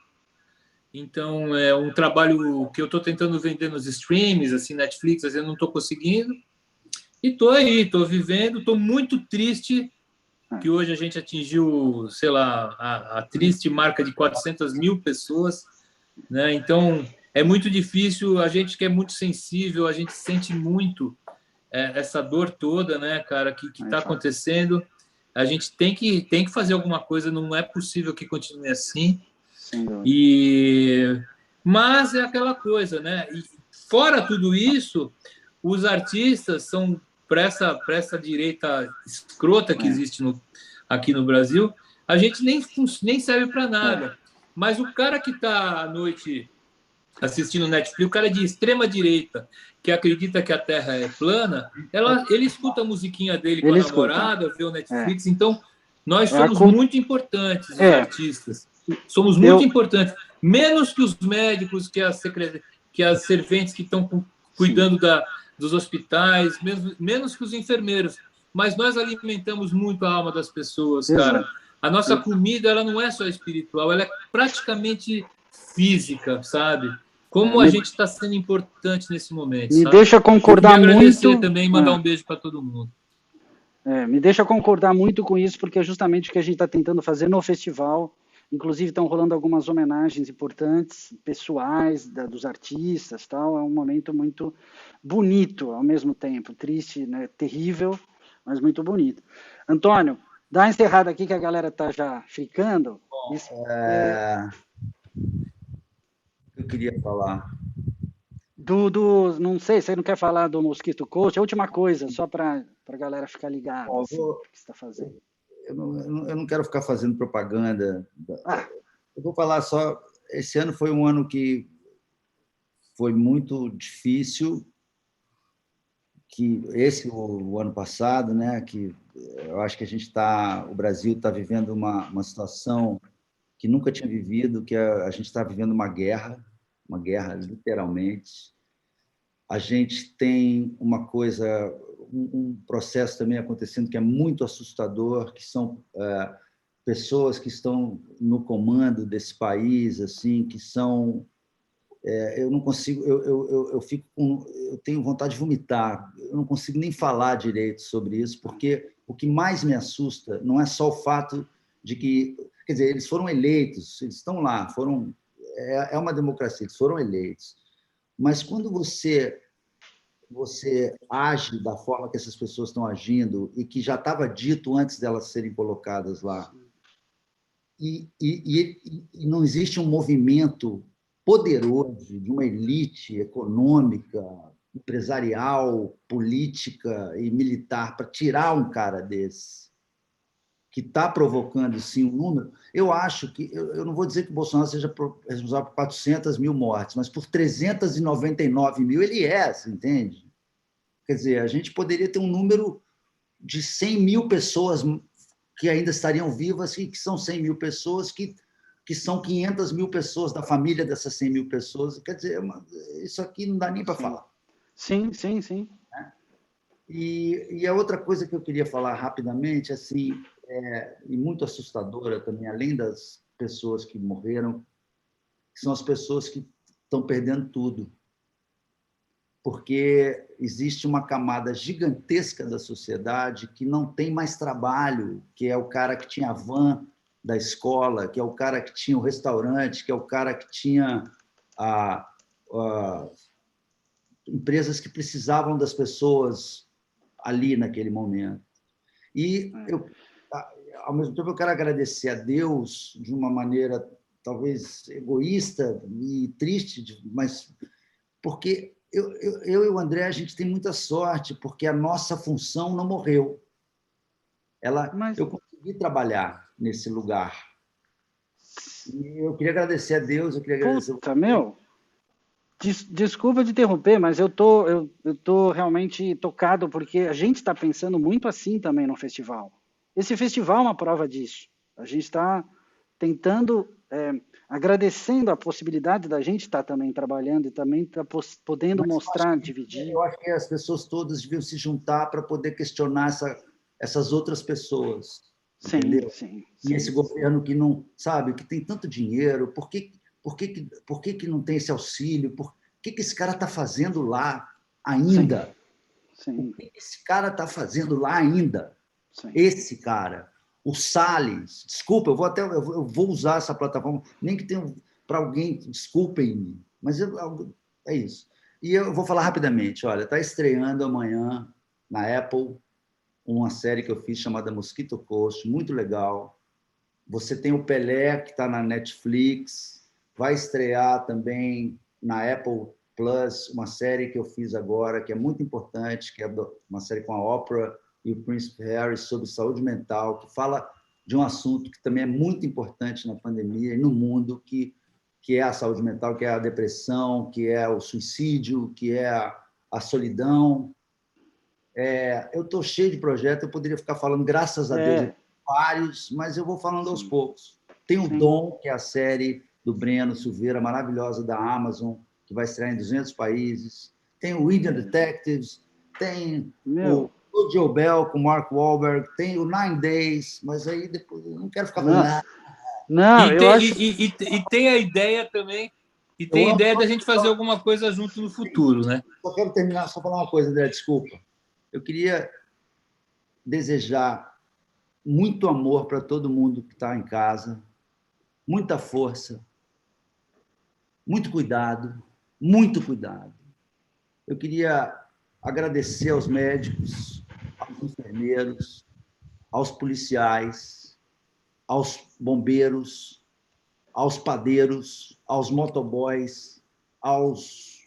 Então, é um trabalho que eu estou tentando vender nos streams, assim, Netflix, assim, eu não estou conseguindo. E estou aí, estou vivendo, estou muito triste que hoje a gente atingiu, sei lá, a triste marca de 400 mil pessoas, né? Então, é muito difícil, a gente que é muito sensível, a gente sente muito essa dor toda, né, cara, que está acontecendo. A gente tem que fazer alguma coisa, não é possível que continue assim. Mas é aquela coisa, né? E fora tudo isso, os artistas são, para essa direita escrota que existe aqui no Brasil, a gente nem serve para nada. Mas o cara que está à noite assistindo Netflix, o cara de extrema direita que acredita que a Terra é plana, ele escuta a musiquinha dele com a namorada, vê o Netflix. Então, nós somos muito importantes, os artistas. Somos muito importantes. Menos que os médicos, que as serventes que estão cuidando dos hospitais, menos que os enfermeiros. Mas nós alimentamos muito a alma das pessoas, cara. Exato. A nossa comida, ela não é só espiritual, ela é praticamente física, sabe? Como a gente está sendo importante nesse momento. Me deixa concordar muito. Agradecer também e mandar um beijo para todo mundo. Me deixa concordar muito com isso, porque é justamente o que a gente está tentando fazer no festival. Inclusive, estão rolando algumas homenagens importantes, pessoais, dos artistas, tal. É um momento muito bonito, ao mesmo tempo. Triste, né? Terrível, mas muito bonito. Antônio, dá uma encerrada aqui que a galera está já ficando. Eu queria falar. Não sei, você não quer falar do Mosquito Coast? A última coisa, só para a galera ficar ligada. O que você está fazendo? Eu não quero ficar fazendo propaganda. Eu vou falar só. Esse ano foi um ano que foi muito difícil. O ano passado, né? Que eu acho que o Brasil está vivendo uma situação que nunca tinha vivido, que a gente está vivendo uma guerra literalmente. A gente tem um processo também acontecendo que é muito assustador, que são pessoas que estão no comando desse país, assim, que são eu não consigo, eu tenho vontade de vomitar, eu não consigo nem falar direito sobre isso, porque o que mais me assusta não é só o fato de que, quer dizer, eles foram eleitos, eles estão lá, é uma democracia, eles foram eleitos, mas quando você age da forma que essas pessoas estão agindo e que já estava dito antes delas serem colocadas lá, e não existe um movimento poderoso de uma elite econômica, empresarial, política e militar para tirar um cara desse, que está provocando, sim, um número. Eu acho que, eu não vou dizer que o Bolsonaro seja responsável por 400 mil mortes, mas por 399 mil ele você entende? Quer dizer, a gente poderia ter um número de 100 mil pessoas que ainda estariam vivas, e que são 100 mil pessoas, que são 500 mil pessoas da família dessas 100 mil pessoas. Quer dizer, isso aqui não dá nem para falar. Sim. E a outra coisa que eu queria falar rapidamente, assim, e muito assustadora também, além das pessoas que morreram, são as pessoas que estão perdendo tudo. Porque existe uma camada gigantesca da sociedade que não tem mais trabalho, que é o cara que tinha a van da escola, que é o cara que tinha o restaurante, que é o cara que tinha empresas que precisavam das pessoas ali naquele momento. E ao mesmo tempo, eu quero agradecer a Deus de uma maneira talvez egoísta e triste, mas porque eu e o André, a gente tem muita sorte, porque a nossa função não morreu. Eu consegui trabalhar nesse lugar. E eu queria agradecer a Deus, eu queria agradecer... Desculpa te interromper, mas eu tô realmente tocado, porque a gente está pensando muito assim também no festival. Esse festival é uma prova disso. A gente está tentando... agradecendo a possibilidade da gente estar também trabalhando e também tá podendo mostrar, dividir. Eu acho que as pessoas todas deviam se juntar para poder questionar essas outras pessoas. Sim, entendeu? Sim. E esse governo que não, sabe, que tem tanto dinheiro, por que não tem esse auxílio? Por que esse cara está fazendo lá ainda? Sim. O que esse cara está fazendo lá ainda? Sim. Esse cara... O Salles, desculpa, eu vou usar essa plataforma, nem que tenha para alguém, desculpem-me, mas é isso. E eu vou falar rapidamente, olha, está estreando amanhã na Apple uma série que eu fiz chamada Mosquito Coast, muito legal. Você tem o Pelé, que está na Netflix, vai estrear também na Apple Plus uma série que eu fiz agora, que é muito importante, que é uma série com a Oprah e o Príncipe Harry sobre saúde mental, que fala de um assunto que também é muito importante na pandemia e no mundo, que que é a saúde mental, que é a depressão, que é o suicídio, que é a solidão. Eu estou cheio de projetos, eu poderia ficar falando, graças a Deus, vários, mas eu vou falando aos poucos. Tem o Dom, que é a série do Breno Silveira, maravilhosa, da Amazon, que vai estrear em 200 países. Tem o Indian Detectives, tem o Joe Bell com Mark Wahlberg, tem o 9 Days, mas aí depois eu não quero ficar falando. Não, eu acho... E tem a ideia também, e tem a ideia da gente fazer alguma coisa junto no futuro, né? Só quero terminar, só falar uma coisa, André, desculpa. Eu queria desejar muito amor para todo mundo que está em casa, muita força, muito cuidado, muito cuidado. Eu queria agradecer aos médicos, aos enfermeiros, aos policiais, aos bombeiros, aos padeiros, aos motoboys, aos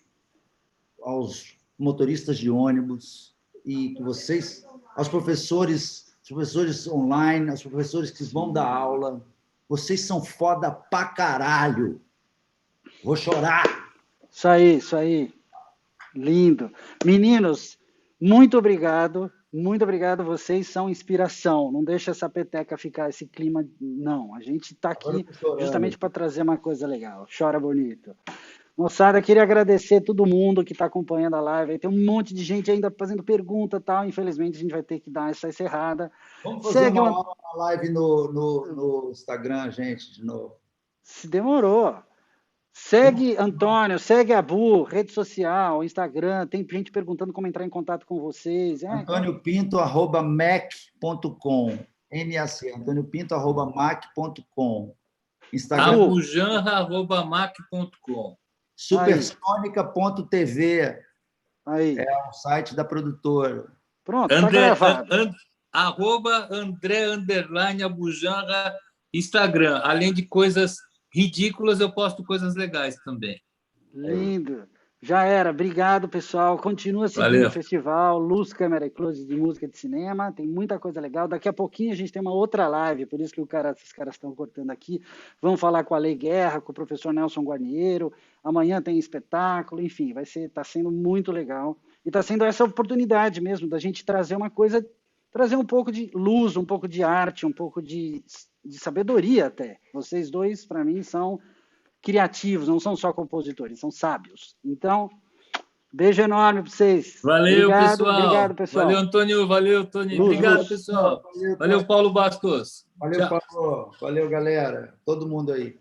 motoristas de ônibus, e que vocês, aos professores online, aos professores que vão dar aula, vocês são foda pra caralho. Vou chorar. Isso aí. Lindo. Meninos, muito obrigado. Muito obrigado, vocês são inspiração. Não deixa essa peteca ficar esse clima, não. A gente está aqui justamente para trazer uma coisa legal. Chora bonito. Moçada, queria agradecer todo mundo que está acompanhando a live. Tem um monte de gente ainda fazendo pergunta e tal. Infelizmente, a gente vai ter que dar essa encerrada. Vamos fazer uma live no Instagram, gente, de novo. Se demorou. Segue Antônio, segue a Bu, rede social, Instagram, tem gente perguntando como entrar em contato com vocês. AntônioPinto@mac.com, MAC, AntônioPinto@mac.com. Instagram. Abujanra@mac.com. Supersônica.tv. Aí. É o site da produtora. Pronto, tá gravado. @André_Abujanra, Instagram. Além de coisas ridículas, eu posto coisas legais também. Lindo. Já era. Obrigado, pessoal. Continua seguindo o festival Luz, Câmera e Close de Música de Cinema. Tem muita coisa legal. Daqui a pouquinho a gente tem uma outra live, por isso que esses caras estão cortando aqui. Vamos falar com a Lei Guerra, com o professor Nelson Guarniero. Amanhã tem espetáculo. Enfim, está sendo muito legal. E está sendo essa oportunidade mesmo da gente trazer uma coisa, trazer um pouco de luz, um pouco de arte, um pouco de sabedoria até. Vocês dois, para mim, são criativos, não são só compositores, são sábios. Então, beijo enorme para vocês. Valeu, pessoal. Obrigado, pessoal. Valeu, Antônio. Valeu, Tony. Obrigado, pessoal. Valeu, Paulo Bastos. Valeu, Paulo. Valeu, galera. Todo mundo aí.